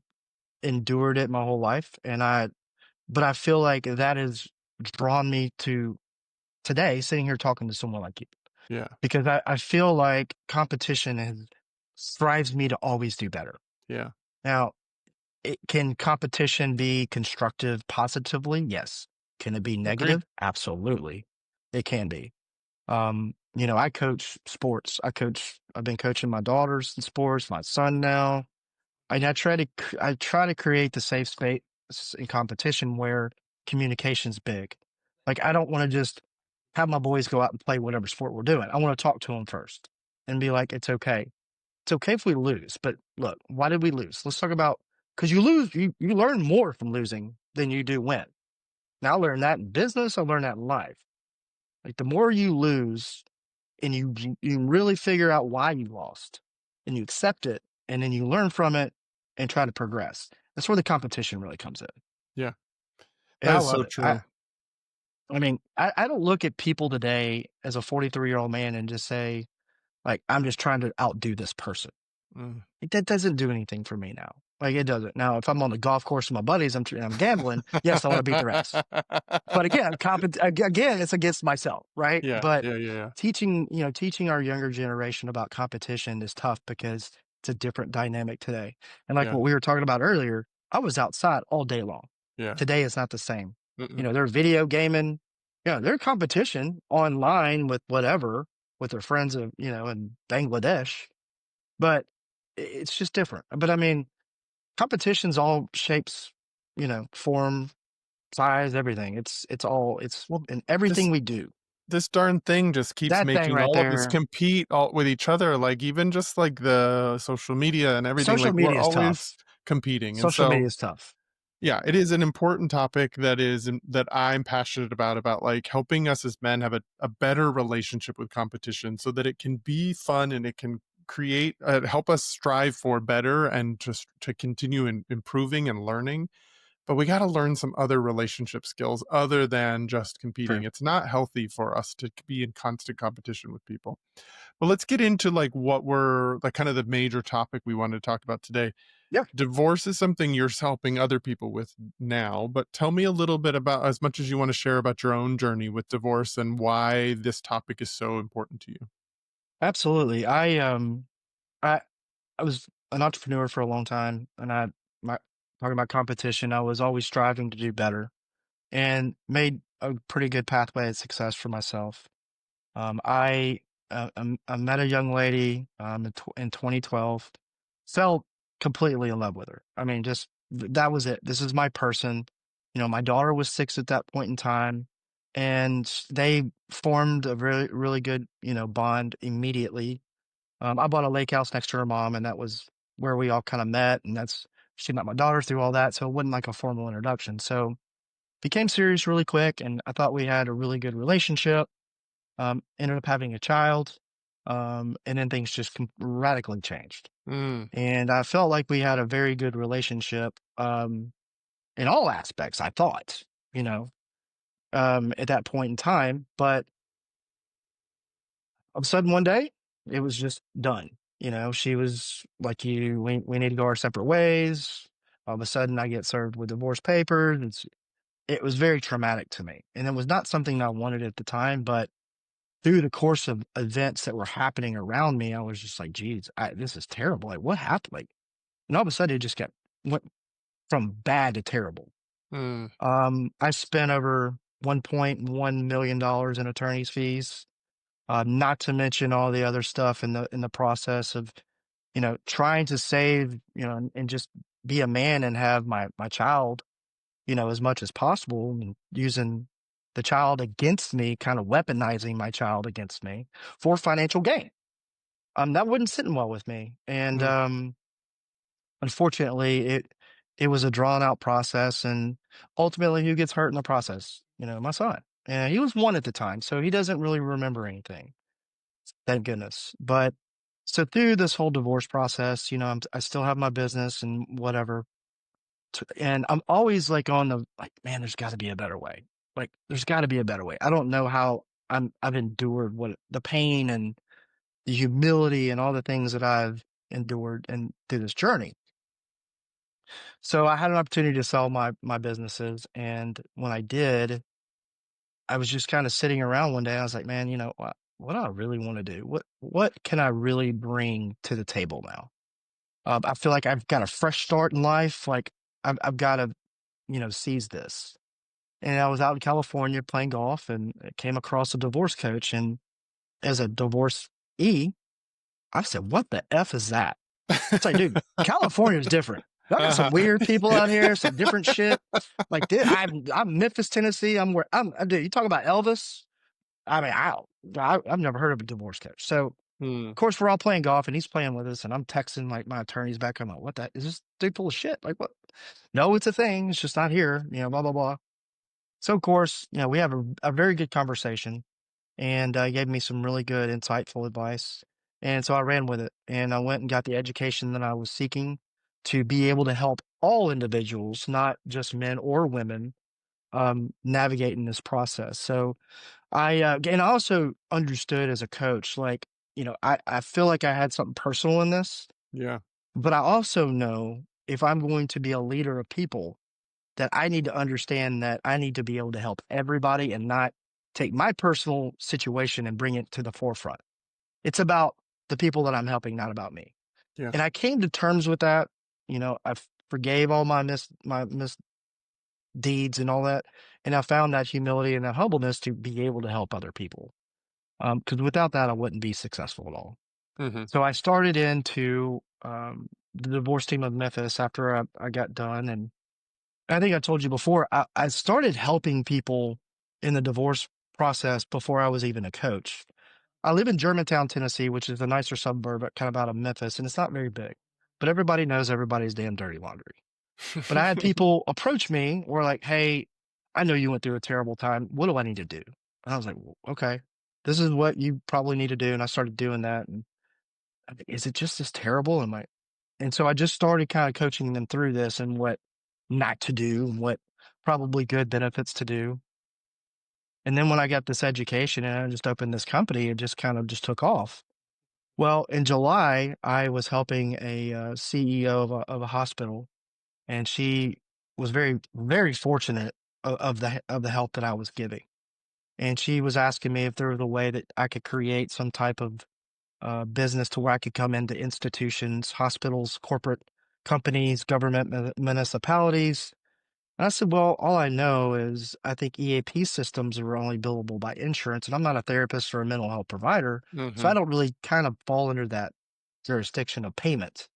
endured it my whole life, but I feel like that has drawn me to today, sitting here talking to someone like you, Yeah. because I feel like competition drives me to always do better. Yeah. Now, can competition be constructive positively? Yes. Can it be Agreed. negative? Absolutely, it can be. I coach sports. I've been coaching my daughters in sports, my son now. And I try to create the safe space in competition where communication's big. Like, I don't want to just have my boys go out and play whatever sport we're doing. I want to talk to them first and be like, it's okay. It's okay if we lose, but look, why did we lose? Let's talk about, because you lose, you learn more from losing than you do win. Now, I learned that in business. I learned that in life. Like, the more you lose and you really figure out why you lost and you accept it and then you learn from it and try to progress. That's where the competition really comes in. Yeah, And that I is love so it. true. I mean, I don't look at people today as a 43-year-old man and just say, like, I'm just trying to outdo this person. Mm. Like, that doesn't do anything for me now. Like, it doesn't. Now, if I'm on the golf course with my buddies, I'm gambling. Yes, I want to beat their ass. But again, again, it's against myself, right? Yeah, But yeah, yeah, yeah, teaching our younger generation about competition is tough because it's a different dynamic today. And like yeah, what we were talking about earlier, I was outside all day long. yeah. Today is not the same. Mm-mm. They're video gaming, their competition online with whatever, with their friends in Bangladesh, but it's just different. But I mean, competition's all shapes, form, size, everything. It's Well, in this everything we do. this darn thing just keeps That thing making right all of us there. compete all with each other, like, even just, like, the social media and everything, Social like, we're media is always tough. competing, and Social so media is tough. yeah, it is an important topic that I'm passionate about, like, helping us as men have a better relationship with competition so that it can be fun and it can create help us strive for better and just to continue improving and learning. But we gotta learn some other relationship skills other than just competing. True. It's not healthy for us to be in constant competition with people. But let's get into, like, what we're like, kind of the major topic we wanted to talk about today. Yeah, Divorce is something you're helping other people with now, but tell me a little bit about, as much as you want to share, about your own journey with divorce and why this topic is so important to you. absolutely. I was an entrepreneur for a long time, and my talking about competition, I was always striving to do better and made a pretty good pathway of success for myself. I met a young lady in 2012, fell completely in love with her. I mean, just that was it. This is my person. My daughter was 6 at that point in time, and they formed a really, really good, bond immediately. I bought a lake house next to her mom, and that was where we all kind of met. And she met my daughter through all that. So it wasn't like a formal introduction. So became serious really quick. And I thought we had a really good relationship. Ended up having a child. And then things just radically changed. Mm, And I felt like we had a very good relationship in all aspects, I thought, you know, at that point in time. But all of a sudden one day, it was just done. She was like, we need to go our separate ways. All of a sudden, I get served with divorce papers. It was very traumatic to me. And it was not something I wanted at the time, but through the course of events that were happening around me, I was just like, geez, this is terrible. Like, what happened? Like, and all of a sudden, it just went from bad to terrible. mm, I spent over $1.1 million in attorney's fees. Not to mention all the other stuff in the process of, trying to save, and just be a man and have my child, as much as possible, and using the child against me, kind of weaponizing my child against me for financial gain. That wasn't sitting well with me, and mm, unfortunately, it was a drawn out process, and ultimately, who gets hurt in the process? My son, and he was 1 at the time, so he doesn't really remember anything. Thank goodness. But so through this whole divorce process, I still have my business and whatever. And I'm always like on the like, man, there's got to be a better way. Like, there's got to be a better way. I don't know how I've endured what the pain and the humility and all the things that I've endured and through this journey. So I had an opportunity to sell my businesses, and when I did, I was just kind of sitting around one day. I was like, man, what do I really want to do? What can I really bring to the table now? I feel like I've got a fresh start in life. Like, I've got to, seize this. And I was out in California playing golf, and I came across a divorce coach. And as a divorcee, I said, what the F is that? It's like, dude, California is different. I got some weird people out here, some different shit. Like this, I'm Memphis, Tennessee. Dude, you talk about Elvis. I mean, I've never heard of a divorce coach. So Hmm. of course we're all playing golf and he's playing with us and I'm texting like my attorneys back. I'm like, what is this dude full of shit? Like what? No, it's a thing. It's just not here, blah, blah, blah. So of course, we have a very good conversation and he gave me some really good, insightful advice. And so I ran with it and I went and got the education that I was seeking to be able to help all individuals, not just men or women, navigating this process. So and I also understood as a coach, like, I feel like I had something personal in this, Yeah. but I also know if I'm going to be a leader of people, that I need to understand that I need to be able to help everybody and not take my personal situation and bring it to the forefront. It's about the people that I'm helping, not about me. Yeah. And I came to terms with that. I forgave all my misdeeds and all that. And I found that humility and that humbleness to be able to help other people. Because without that, I wouldn't be successful at all. Mm-hmm. So I started into the divorce team of Memphis after I got done. And I think I told you before, I started helping people in the divorce process before I was even a coach. I live in Germantown, Tennessee, which is a nicer suburb kind of out of Memphis, and it's not very big. But everybody knows everybody's damn dirty laundry. But I had people approach me, were like, hey, I know you went through a terrible time. What do I need to do? And I was like, well, okay, this is what you probably need to do. And I started doing that. And I think, is it just as terrible? And so I just started kind of coaching them through this and what not to do and what probably good benefits to do. And then when I got this education and I just opened this company, it just kind of just took off. Well, in July, I was helping a CEO of a hospital, and she was very, very fortunate of the help that I was giving. And she was asking me if there was a way that I could create some type of business to where I could come into institutions, hospitals, corporate companies, government municipalities. And I said, well, all I know is I think EAP systems are only billable by insurance, and I'm not a therapist or a mental health provider, so Mm-hmm. I don't really kind of fall under that jurisdiction of payment.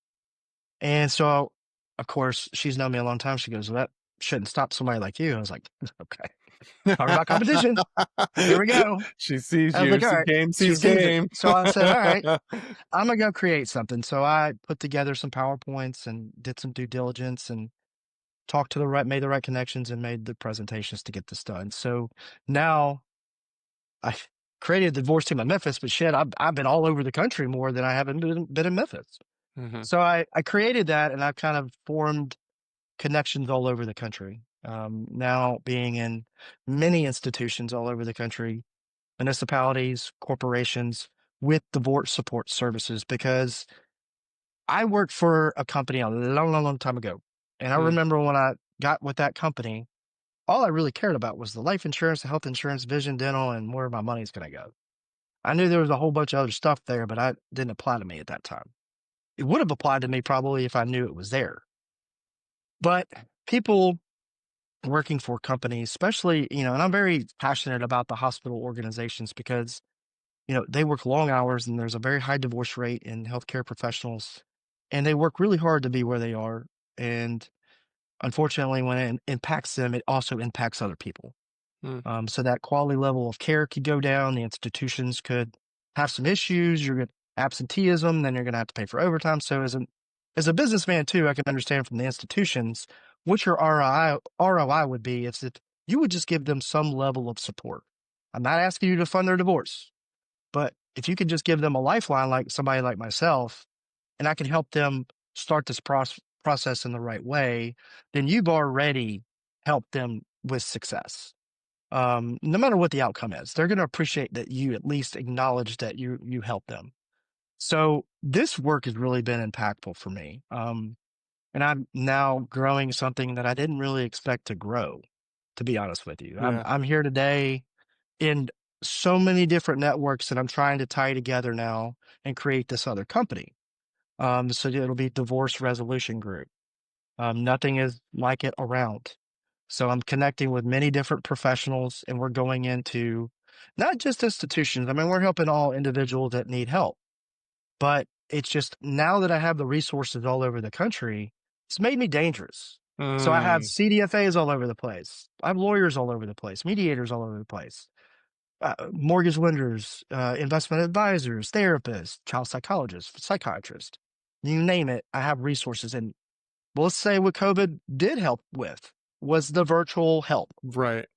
And so, of course, she's known me a long time. She goes, well, that shouldn't stop somebody like you. I was like, okay, talk about competition. Here we go. She sees I was you. like, all See right, game, she sees sees it. game. So I said, all right, I'm gonna go create something. So I put together some PowerPoints and did some due diligence and made the right connections and made the presentations to get this done. So now I created the divorce team in Memphis, but shit, I've been all over the country more than I haven't been in Memphis. Mm-hmm. So I created that and I've kind of formed connections all over the country. Now being in many institutions all over the country, municipalities, corporations with divorce support services, because I worked for a company a long, long, long time ago. And I Mm. remember when I got with that company, all I really cared about was the life insurance, the health insurance, vision, dental, and where my money's going to go. I knew there was a whole bunch of other stuff there, but I didn't apply to me at that time. It would have applied to me probably if I knew it was there. But people working for companies, especially, and I'm very passionate about the hospital organizations because, they work long hours and there's a very high divorce rate in healthcare professionals and they work really hard to be where they are. And unfortunately, when it impacts them, it also impacts other people. Mm. So that quality level of care could go down. The institutions could have some issues. You're going to absenteeism, then you're going to have to pay for overtime. So as a businessman too, I can understand from the institutions what your ROI would be if you would just give them some level of support. I'm not asking you to fund their divorce, but if you could just give them a lifeline, like somebody like myself, and I can help them start this process in the right way, then you've already helped them with success. No matter what the outcome is, they're going to appreciate that you at least acknowledge that you helped them. So this work has really been impactful for me. And I'm now growing something that I didn't really expect to grow, to be honest with you. I'm Yeah. I'm here today in so many different networks that I'm trying to tie together now and create this other company. So it'll be Divorce Resolution Group. Nothing is like it around. So I'm connecting with many different professionals and we're going into not just institutions. I mean, we're helping all individuals that need help, but it's just now that I have the resources all over the country, It's made me dangerous. So I have Mm, CDFAs all over the place. I have lawyers all over the place, mediators all over the place, mortgage lenders, investment advisors, therapists, child psychologists, psychiatrists. You name it, I have resources. And well, let's say what COVID did help with was the virtual help. right.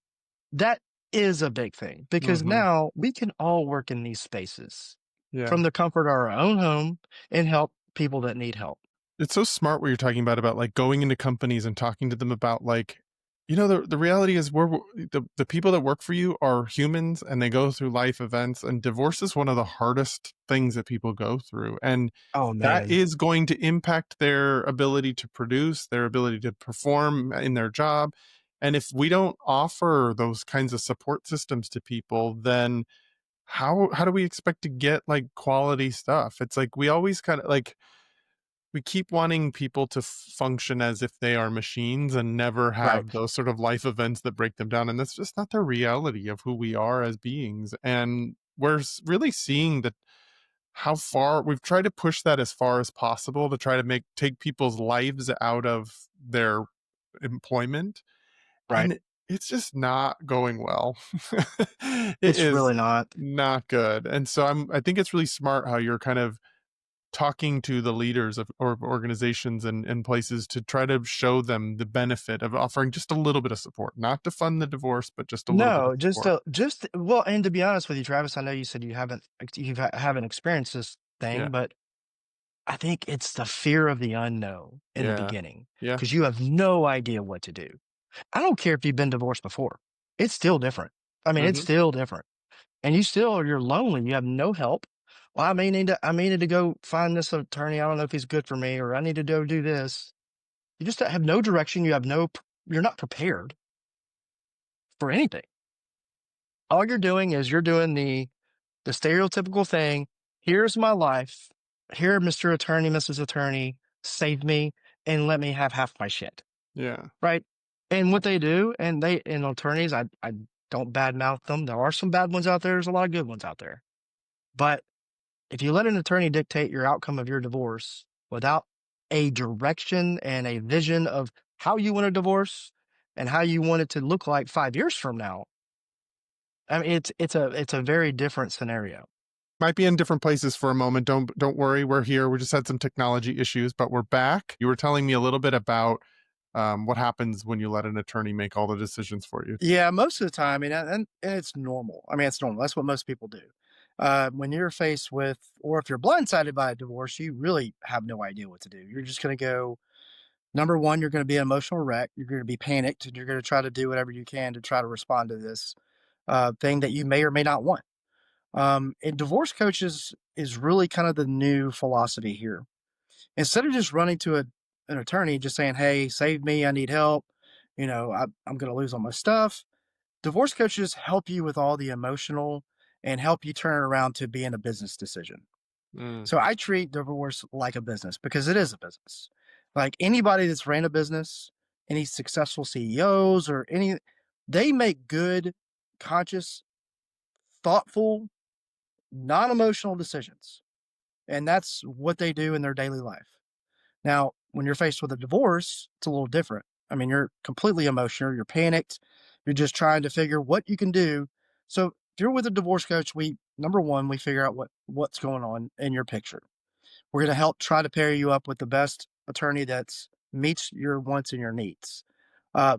That is a big thing because Hmm. now we can all work in these spaces Yeah. from the comfort of our own home and help people that need help. It's so smart what you're talking about like going into companies and talking to them about like, the reality is the people that work for you are humans and they go through life events, and divorce is one of the hardest things that people go through. And Oh that man. is going to impact their ability to produce, their ability to perform in their job. And if we don't offer those kinds of support systems to people, then how do we expect to get like quality stuff? It's like we always kind of like we keep wanting people to function as if they are machines and never Right. have those sort of life events that break them down. And that's just not the reality of who we are as beings. And we're really seeing that how far we've tried to push that as far as possible to try to take people's lives out of their employment. Right. And it's just not going well. It It's is really not. not good. And so I think it's really smart how you're kind of talking to the leaders of or organizations and places to try to show them the benefit of offering just a little bit of support, not to fund the divorce, but just a little bit of No, support. well, and to be honest with you, Travis, I know you said you haven't experienced this Yeah. thing, but I think it's the fear of the unknown in the Yeah. beginning Yeah. because you have no idea what to do. I don't care if you've been divorced before. It's still different. I mean, it's Hmm. still different. And you're lonely. You have no help. Well, I may need to go find this attorney. I don't know if he's good for me, or I need to go do this. You just have no direction. You're not prepared for anything. All you're doing is you're doing the stereotypical thing. Here's my life. Here, Mr. Attorney, Mrs. Attorney, save me and let me have half my shit. Yeah. Right. And what they do, and attorneys, I don't badmouth them. There are some bad ones out there. There's a lot of good ones out there. But if you let an attorney dictate your outcome of your divorce without a direction and a vision of how you want a divorce and how you want it to look like 5 years from now, I mean, it's a very different scenario. Might be in different places for a moment. Don't worry, we're here. We just had some technology issues, but we're back. You were telling me a little bit about what happens when you let an attorney make all the decisions for you. Yeah, most of the time, and it's normal. I mean, it's normal. That's what most people do. When you're faced with, or if you're blindsided by a divorce, you really have no idea what to do. You're just going to go. Number one, you're going to be an emotional wreck. You're going to be panicked, and you're going to try to do whatever you can to try to respond to this thing that you may or may not want. And divorce coaches is really kind of the new philosophy here. Instead of just running to an attorney, just saying, "Hey, save me! I need help. I'm going to lose all my stuff." Divorce coaches help you with all the emotional and help you turn it around to being a business decision. Mm, So I treat divorce like a business because it is a business. Like anybody that's ran a business, any successful CEOs or they make good, conscious, thoughtful, non emotional decisions. And that's what they do in their daily life. Now, when you're faced with a divorce, it's a little different. I mean, you're completely emotional, you're panicked, you're just trying to figure what you can do. So, if you're with a divorce coach, we number one, we figure out what's going on in your picture. We're going to help try to pair you up with the best attorney that meets your wants and your needs.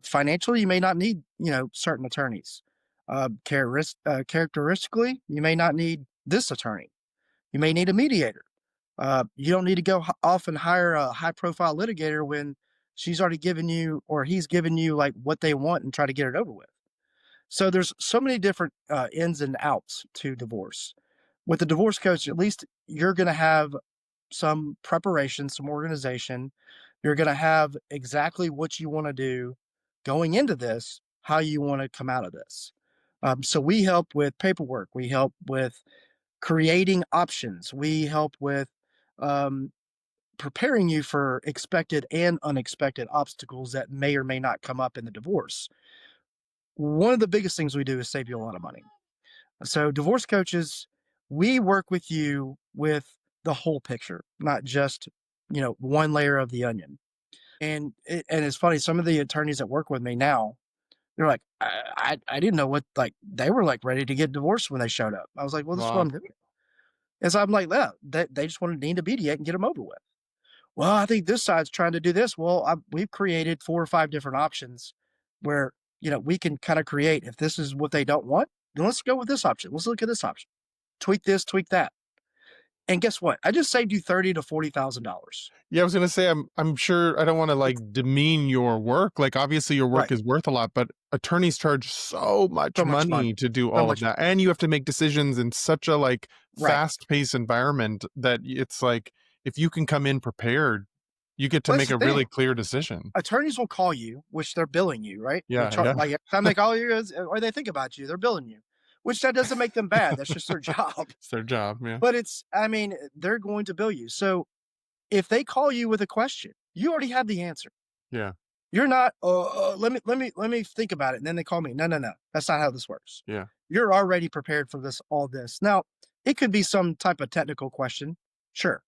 Financially, you may not need certain attorneys. Characteristically, you may not need this attorney. You may need a mediator. You don't need to go off and hire a high profile litigator when she's already given you or he's given you like what they want and try to get it over with. So there's so many different ins and outs to divorce. With the divorce coach, at least you're going to have some preparation, some organization. You're going to have exactly what you want to do going into this, how you want to come out of this. So we help with paperwork. We help with creating options. We help with um, preparing you for expected and unexpected obstacles that may or may not come up in the divorce. One of the biggest things we do is save you a lot of money. So, divorce coaches, we work with you with the whole picture, not just one layer of the onion. And it's funny, some of the attorneys that work with me now, they're like, I didn't know what, like, they were like ready to get divorced when they showed up. I was like, well, this is what Wow. I'm doing. And so I'm like, yeah, they just wanted to mediate and get them over with. Well, I think this side's trying to do this. Well, we've created 4 or 5 different options where, we can kind of create, if this is what they don't want, then let's go with this option. Let's look at this option. Tweak this, tweak that. And guess what? I just saved you $30,000 to $40,000. Yeah, I was gonna say I'm sure I don't want to It's like demean your work. Like obviously your work right. is worth a lot, but attorneys charge so much So much money money. to do So all of much that. money. And you have to make decisions in such a like Right. fast-paced environment that it's like if you can come in prepared, you get to Well, make that's the a really thing. clear decision. Attorneys will call you, which they're billing you, right? Yeah, yeah. Like every time they call you, or they think about you, they're billing you, which that doesn't make them bad. That's just their job. It's their job, yeah. But I mean, they're going to bill you. So if they call you with a question, you already have the answer. Yeah, You're not, let me think about it. And then they call me. No, no, no. That's not how this works. yeah. You're already prepared for all this. Now, it could be some type of technical question, sure,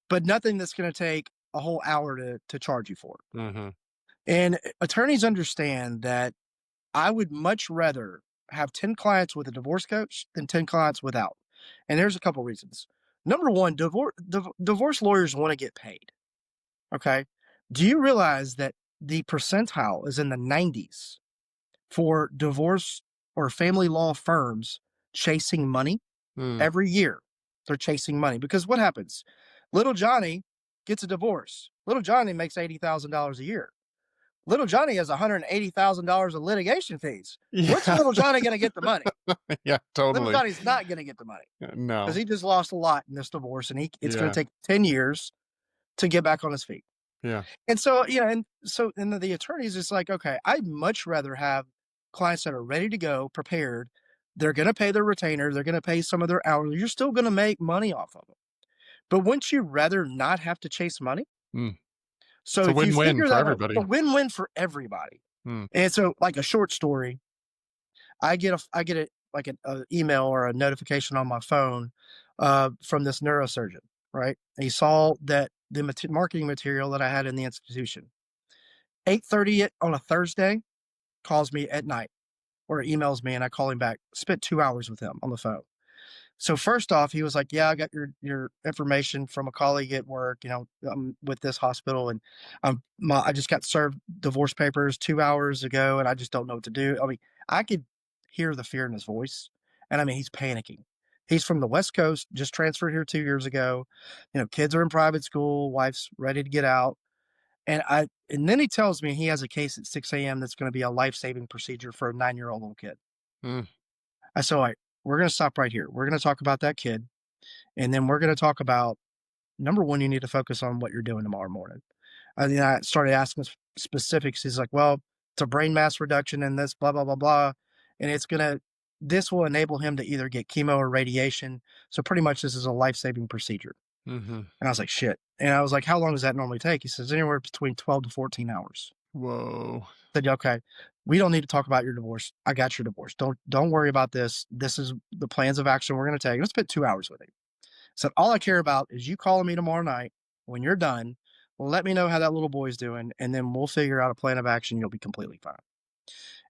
but nothing that's going to take a whole hour to charge you for. Mhm. And attorneys understand that I would much rather have 10 clients with a divorce coach than 10 clients without. And there's a couple reasons. Number one, divorce lawyers want to get paid. Okay. Do you realize that the percentile is in the 90s for divorce or family law firms chasing money? Mm. Every year, they're chasing money because what happens? Little Johnny gets a divorce. Little Johnny makes $80,000 a year. Little Johnny has $180,000 of litigation fees. When's Yeah. Little Johnny going to get the money? Yeah, Little totally. Johnny's not going to get the money because No. he just lost a lot in this divorce, and it's going Yeah, to take 10 years to get back on his feet. yeah. And so, and the attorneys is like, okay, I'd much rather have clients that are ready to go, prepared. They're going to pay their retainer. They're going to pay some of their hourly. You're still going to make money off of them. But wouldn't you rather not have to chase money? Mm. So It's a if you win-win figure for that out, it's a everybody. win-win for everybody. Mm. And so, like a short story, I get like an email or a notification on my phone from this neurosurgeon. Right, he saw that the marketing material that I had in the institution. 8:30 on a Thursday, calls me at night or emails me, and I call him back. Spent 2 hours with him on the phone. So first off, he was like, "Yeah, I got your information from a colleague at work. I'm with this hospital, and I just got served divorce papers 2 hours ago, and I just don't know what to do." I mean, I could hear the fear in his voice, and I mean, he's panicking. He's from the West Coast, just transferred here 2 years ago. Kids are in private school, wife's ready to get out, and then he tells me he has a case at 6 a.m. that's going to be a life-saving procedure for a 9-year-old little kid. Mm. I said, all right, we're going to stop right here. We're going to talk about that kid. And then we're going to talk about number one, you need to focus on what you're doing tomorrow morning. And then I started asking specifics. He's like, well, it's a brain mass reduction in this, blah, blah, blah, blah. And this will enable him to either get chemo or radiation. So pretty much this is a life-saving procedure. Mhm. And I was like, shit. And I was like, how long does that normally take? He says, anywhere between 12 to 14 hours. Whoa. I said, okay, we don't need to talk about your divorce. I got your divorce. Don't worry about this. This is the plans of action we're going to take. And I spent 2 hours with him. So all I care about is you calling me tomorrow night when you're done. Let me know how that little boy's doing, and then we'll figure out a plan of action. You'll be completely fine.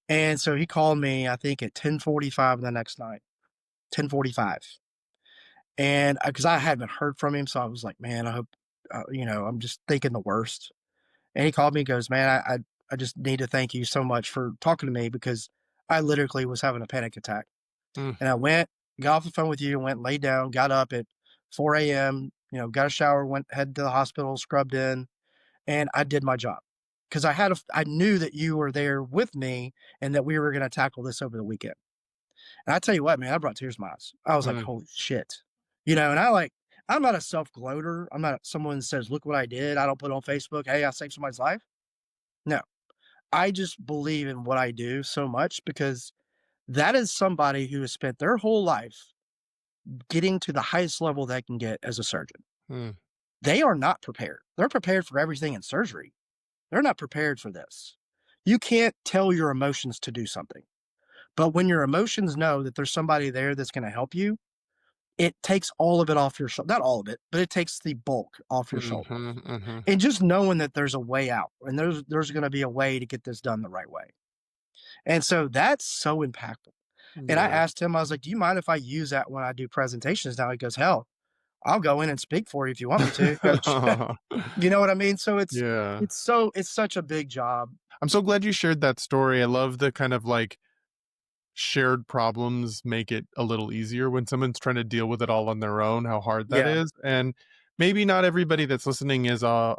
And so he called me, I think at 10:45 the next night, 10:45, and because I hadn't heard from him, so I was like, man, I hope, I'm just thinking the worst. And he called me, and goes, man, I just need to thank you so much for talking to me because I literally was having a panic attack. Mm. And I got off the phone with you, went, laid down, got up at 4 a.m., got a shower, went, headed to the hospital, scrubbed in, and I did my job. Because I knew that you were there with me and that we were going to tackle this over the weekend. And I tell you what, man, I brought tears to my eyes. I was like, Mm. holy shit. And I'm not a self gloater. I'm not someone that says, look what I did. I don't put on Facebook, hey, I saved somebody's life. No, I just believe in what I do so much because that is somebody who has spent their whole life getting to the highest level they can get as a surgeon. Mm. They are not prepared. They're prepared for everything in surgery. They're not prepared for this. You can't tell your emotions to do something. But when your emotions know that there's somebody there that's going to help you, it takes all of it off your shoulder. Not all of it, but it takes the bulk off your shoulder. Mhm, mhm. And just knowing that there's a way out and there's going to be a way to get this done the right way. And so that's so impactful. And I Yeah. asked him, I was like, do you mind if I use that when I do presentations now? He goes, hell, I'll go in and speak for you if you want me to, coach. You know what I mean? So Yeah. it's such a big job. I'm so glad you shared that story. I love the kind of, like, shared problems make it a little easier when someone's trying to deal with it all on their own, how hard that Yeah, is. And maybe not everybody that's listening is a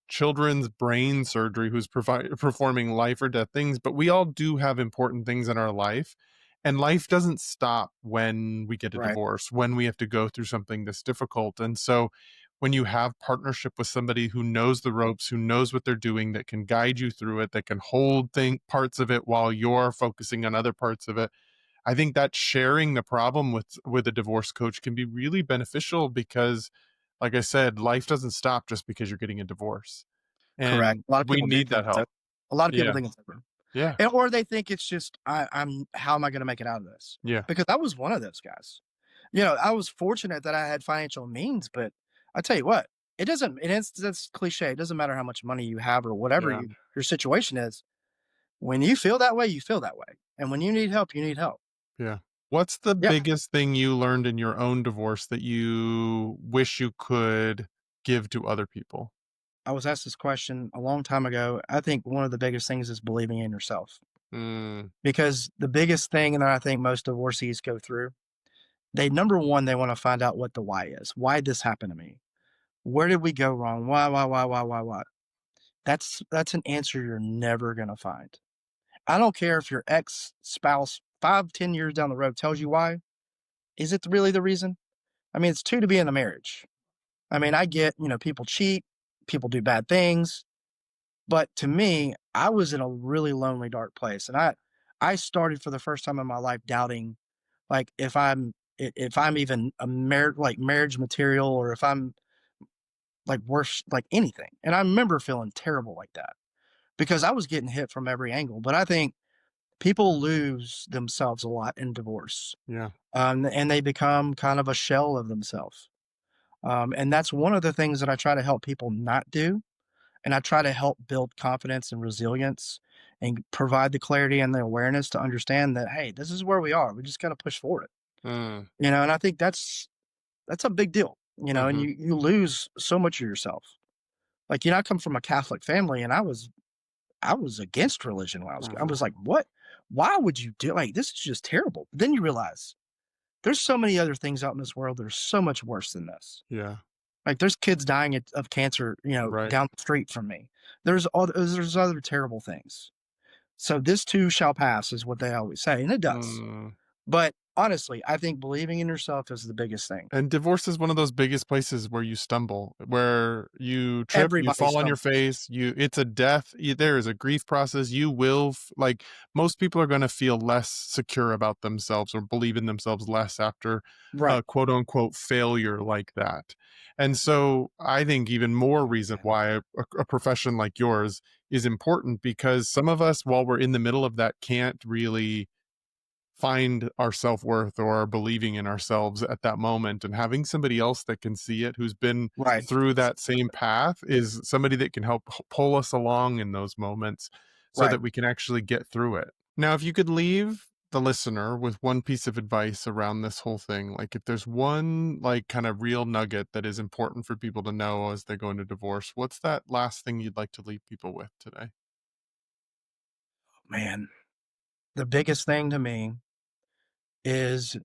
children's brain surgery who's performing life or death things, but we all do have important things in our life. And life doesn't stop when we get a right. divorce, when we have to go through something this difficult. And so when you have partnership with somebody who knows the ropes, who knows what they're doing, that can guide you through it, that can hold parts of it while you're focusing on other parts of it, I think that sharing the problem with a divorce coach can be really beneficial because, like I said, life doesn't stop just because you're getting a divorce, Correct. and A lot of we people do need think that it's over. help. A lot of people Yeah, think it's over. yeah, Or they think it's just I'm how am I going to make it out of this? yeah, Because I was one of those guys. I was fortunate that I had financial means, but I tell you what, it doesn't. That's cliche. It doesn't matter how much money you have or whatever yeah, your situation is. When you feel that way, you feel that way, and when you need help, you need help. yeah. What's the Yeah, biggest thing you learned in your own divorce that you wish you could give to other people? I was asked this question a long time ago. I think one of the biggest things is believing in yourself, Mm, because the biggest thing that I think most divorcees go through, they number one, they want to find out what the why is. Why did this happen to me? Where did we go wrong? Why? That's an answer you're never gonna find. I don't care if your ex spouse 5, 10 years down the road tells you why. Is it really the reason? I mean, it's two to be in a marriage. I mean, I get, people cheat, people do bad things, but to me, I was in a really lonely, dark place, and I started for the first time in my life doubting, like if I'm even a marriage material, or if I'm like worse, like anything. And I remember feeling terrible like that because I was getting hit from every angle. But I think people lose themselves a lot in divorce, yeah. and they become kind of a shell of themselves. And that's one of the things that I try to help people not do. And I try to help build confidence and resilience and provide the clarity and the awareness to understand that, hey, this is where we are. We just got to push forward. Mm, And I think that's a big deal. And mhm, you lose so much of yourself. Like, I come from a Catholic family, and I was against religion when I mhm. was like, "What? Why would you do like, this is just terrible." But then you realize there's so many other things out in this world that are so much worse than this. Yeah, Like, there's kids dying of cancer, right. down the street from me. There's other terrible things. So this too shall pass is what they always say, and it does. Mm. But honestly, I think believing in yourself is the biggest thing. And divorce is one of those biggest places where you stumble, where you trip, you Everybody fall on your stumbles. face, it's a death, there is a grief process, you will like, most people are gonna feel less secure about themselves or believe in themselves less after Right. a quote unquote failure like that. And so I think even more reason why a profession like yours is important, because some of us, while we're in the middle of that, can't really find our self-worth or our believing in ourselves at that moment, and having somebody else that can see it, who's been Right. through that same path, is somebody that can help pull us along in those moments so Right. that we can actually get through it. Now, if you could leave the listener with one piece of advice around this whole thing, like if there's one like kind of real nugget that is important for people to know as they go into divorce, what's that last thing you'd like to leave people with today? Man, the biggest thing to me is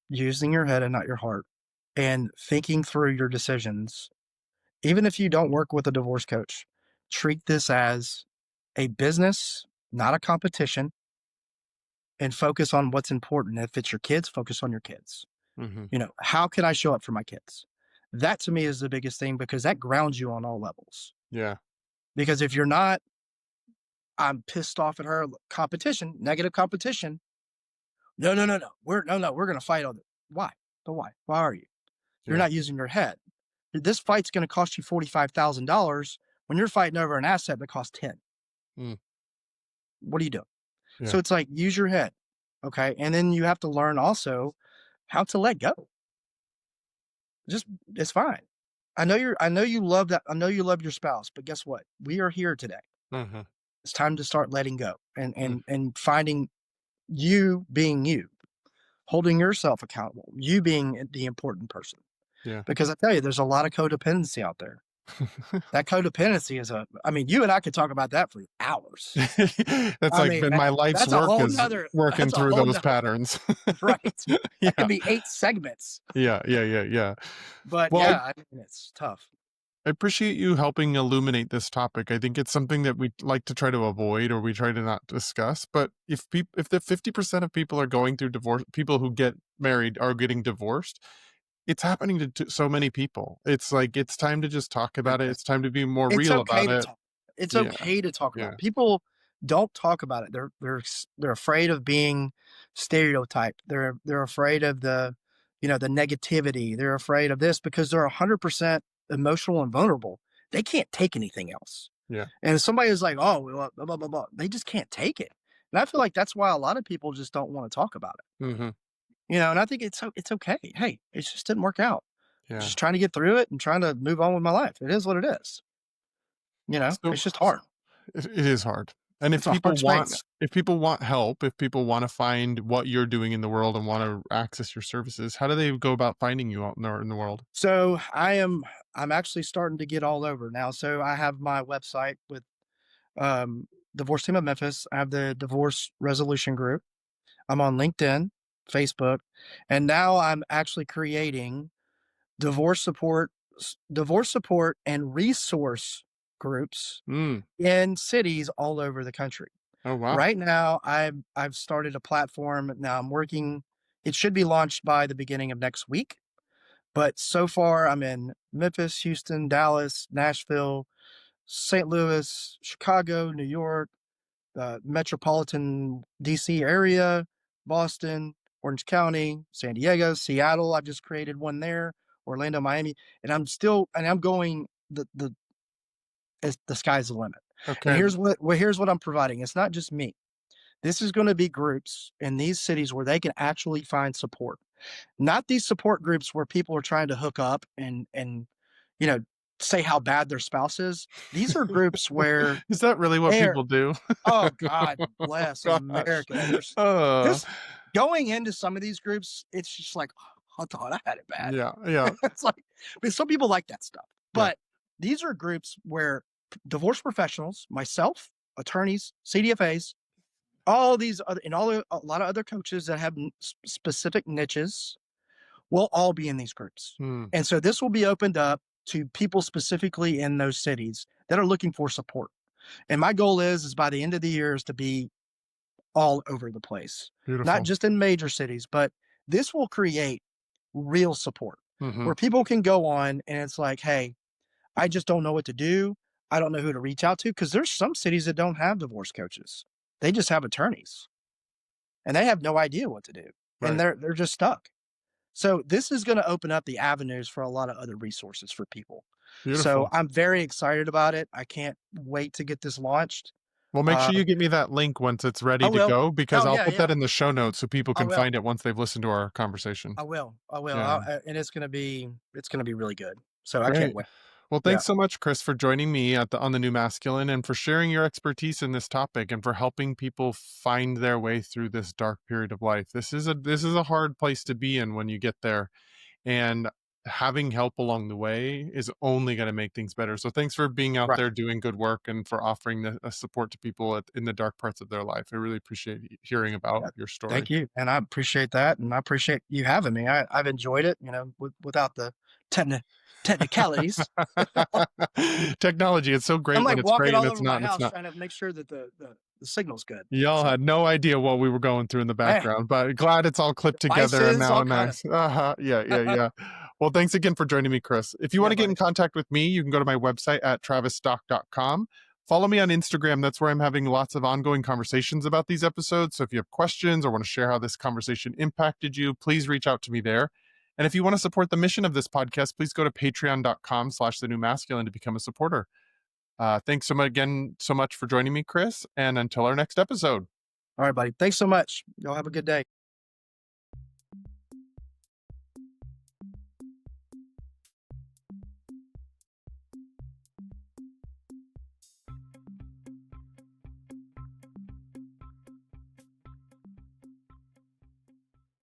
using your head and not your heart, and thinking through your decisions. Even if you don't work with a divorce coach, treat this as a business, not a competition, and focus on what's important. If it's your kids, focus on your kids. Mhm. How can I show up for my kids? That to me is the biggest thing, because that grounds you on all levels. Yeah. Because if you're not, I'm pissed off at her, competition, negative competition. No, no, no, no. We're going to fight on it. Why? But why? Why are you? You're Yeah. not using your head. This fight's going to cost you $45,000 when you're fighting over an asset that costs 10. Mm. What are you doing? So Yeah. it's like, use your head. Okay. And then you have to learn also how to let go. just it's fine. I know you love that. I know you love your spouse, but guess what? We are here today. Mhm. It's time to start letting go and Mm. finding you being you, holding yourself accountable, you being the important person. Yeah. Because I tell you, there's a lot of codependency out there. That codependency is I mean, you and I could talk about that for hours. That's I like mean, been my life's that's a work whole is nother, working that's a through whole those nother, patterns. right. That Yeah. could be 8 segments. Yeah, yeah, yeah, yeah. But Well, yeah, I mean, it's tough. I appreciate you helping illuminate this topic. I think it's something that we like to try to avoid or we try to not discuss. But if the 50% of people are going through divorce, people who get married are getting divorced, it's happening to so many people. It's like it's time to just talk It about it. is. It's time to be more It's real okay about to it. talk. It's Yeah, okay to talk about yeah, it. People don't talk about it. They're afraid of being stereotyped. They're afraid of the negativity. They're afraid of this because they're 100% emotional and vulnerable. They can't take anything else. yeah. And if somebody is like, "Oh, well, blah blah blah blah," they just can't take it. And I feel like that's why a lot of people just don't want to talk about it. Hmm. And I think it's okay. Hey, it just didn't work out. Yeah. Just trying to get through it and trying to move on with my life. It is what it is. So It's just hard. it is hard. And It's a hard space. if people want help, if people want to find what you're doing in the world and want to access your services, how do they go about finding you out in the world? So I'm actually starting to get all over now. So I have my website with um Divorce Team of Memphis. I have the Divorce Resolution Group. I'm on LinkedIn, Facebook, and now I'm actually creating divorce support divorce support and resource groups Mm. in cities all over the country. Oh, wow. Right now, I've started a platform. Now I'm working. It should be launched by the beginning of next week. But so far, I'm in Memphis, Houston, Dallas, Nashville, St. Louis, Chicago, New York, metropolitan DC area, Boston, Orange County, San Diego, Seattle. I've just created one there, Orlando, Miami, and I'm going the sky's the limit. And Okay. here's what I'm providing. It's not just me. This is going to be groups in these cities where they can actually find support. Not these support groups where people are trying to hook up and you know say how bad their spouse is. These are groups where Is that really what they're people do? oh God Oh, bless gosh. America. Uh, There's going into some of these groups, it's just like, oh, I thought I had it bad. yeah, yeah, It's like, I mean, some people like that stuff, yeah. but these are groups where divorce professionals, myself, attorneys, CDFAs, all these other, and a lot of other coaches that have specific niches will all be in these groups. Hmm. And so this will be opened up to people specifically in those cities that are looking for support. And my goal is by the end of the year is to be all over the place, not Beautiful. just in major cities, but this will create real support Hmm. where people can go on and it's like, hey, I just don't know what to do. I don't know who to reach out to because there's some cities that don't have divorce coaches. They just have attorneys and they have no idea what to do. And Right. they're just stuck. So this is going to open up the avenues for a lot of other resources for people. So Beautiful. I'm very excited about it. I can't wait to get this launched. Well, make Uh, sure you get me that link once it's I ready to will. go because Oh I'll yeah, put that yeah. in the show notes so people I can will. find it once they've listened to our conversation. I will. I will. Yeah. And it's going to be really good. So I can't Great. wait. Well, Yeah. thanks so much, Chris, for joining me on the New Masculine and for sharing your expertise in this topic and for helping people find their way through this dark period of life. This is a hard place to be in when you get there, and having help along the way is only going to make things better. So, thanks for being out Right. there doing good work and for offering the support to people in the dark parts of their life. I really appreciate hearing about Yeah. your Thank story. you. And I appreciate that. And I appreciate you having me. I've enjoyed it, without the techni- technicalities. Technology, it's so I'm great when like it's walking great and all it's over not my and it's house not. trying to make sure that the signal's good. Y'all So, had no idea what we were going through in the hey, background, but glad it's all clipped together and devices, now all kind of. nice. Uh-huh. Yeah, yeah, yeah. Well, thanks again for joining me, Chris. If you want Yeah, to get buddy. in contact with me, you can go to my website at travisstock.com. Follow me on Instagram. That's where I'm having lots of ongoing conversations about these episodes. So if you have questions or want to share how this conversation impacted you, please reach out to me there. And if you want to support the mission of this podcast, please go to patreon.com/the new masculine to become a supporter. Thanks so much for joining me, Chris. And until our next episode. All right, buddy. Thanks so much. Y'all have a good day.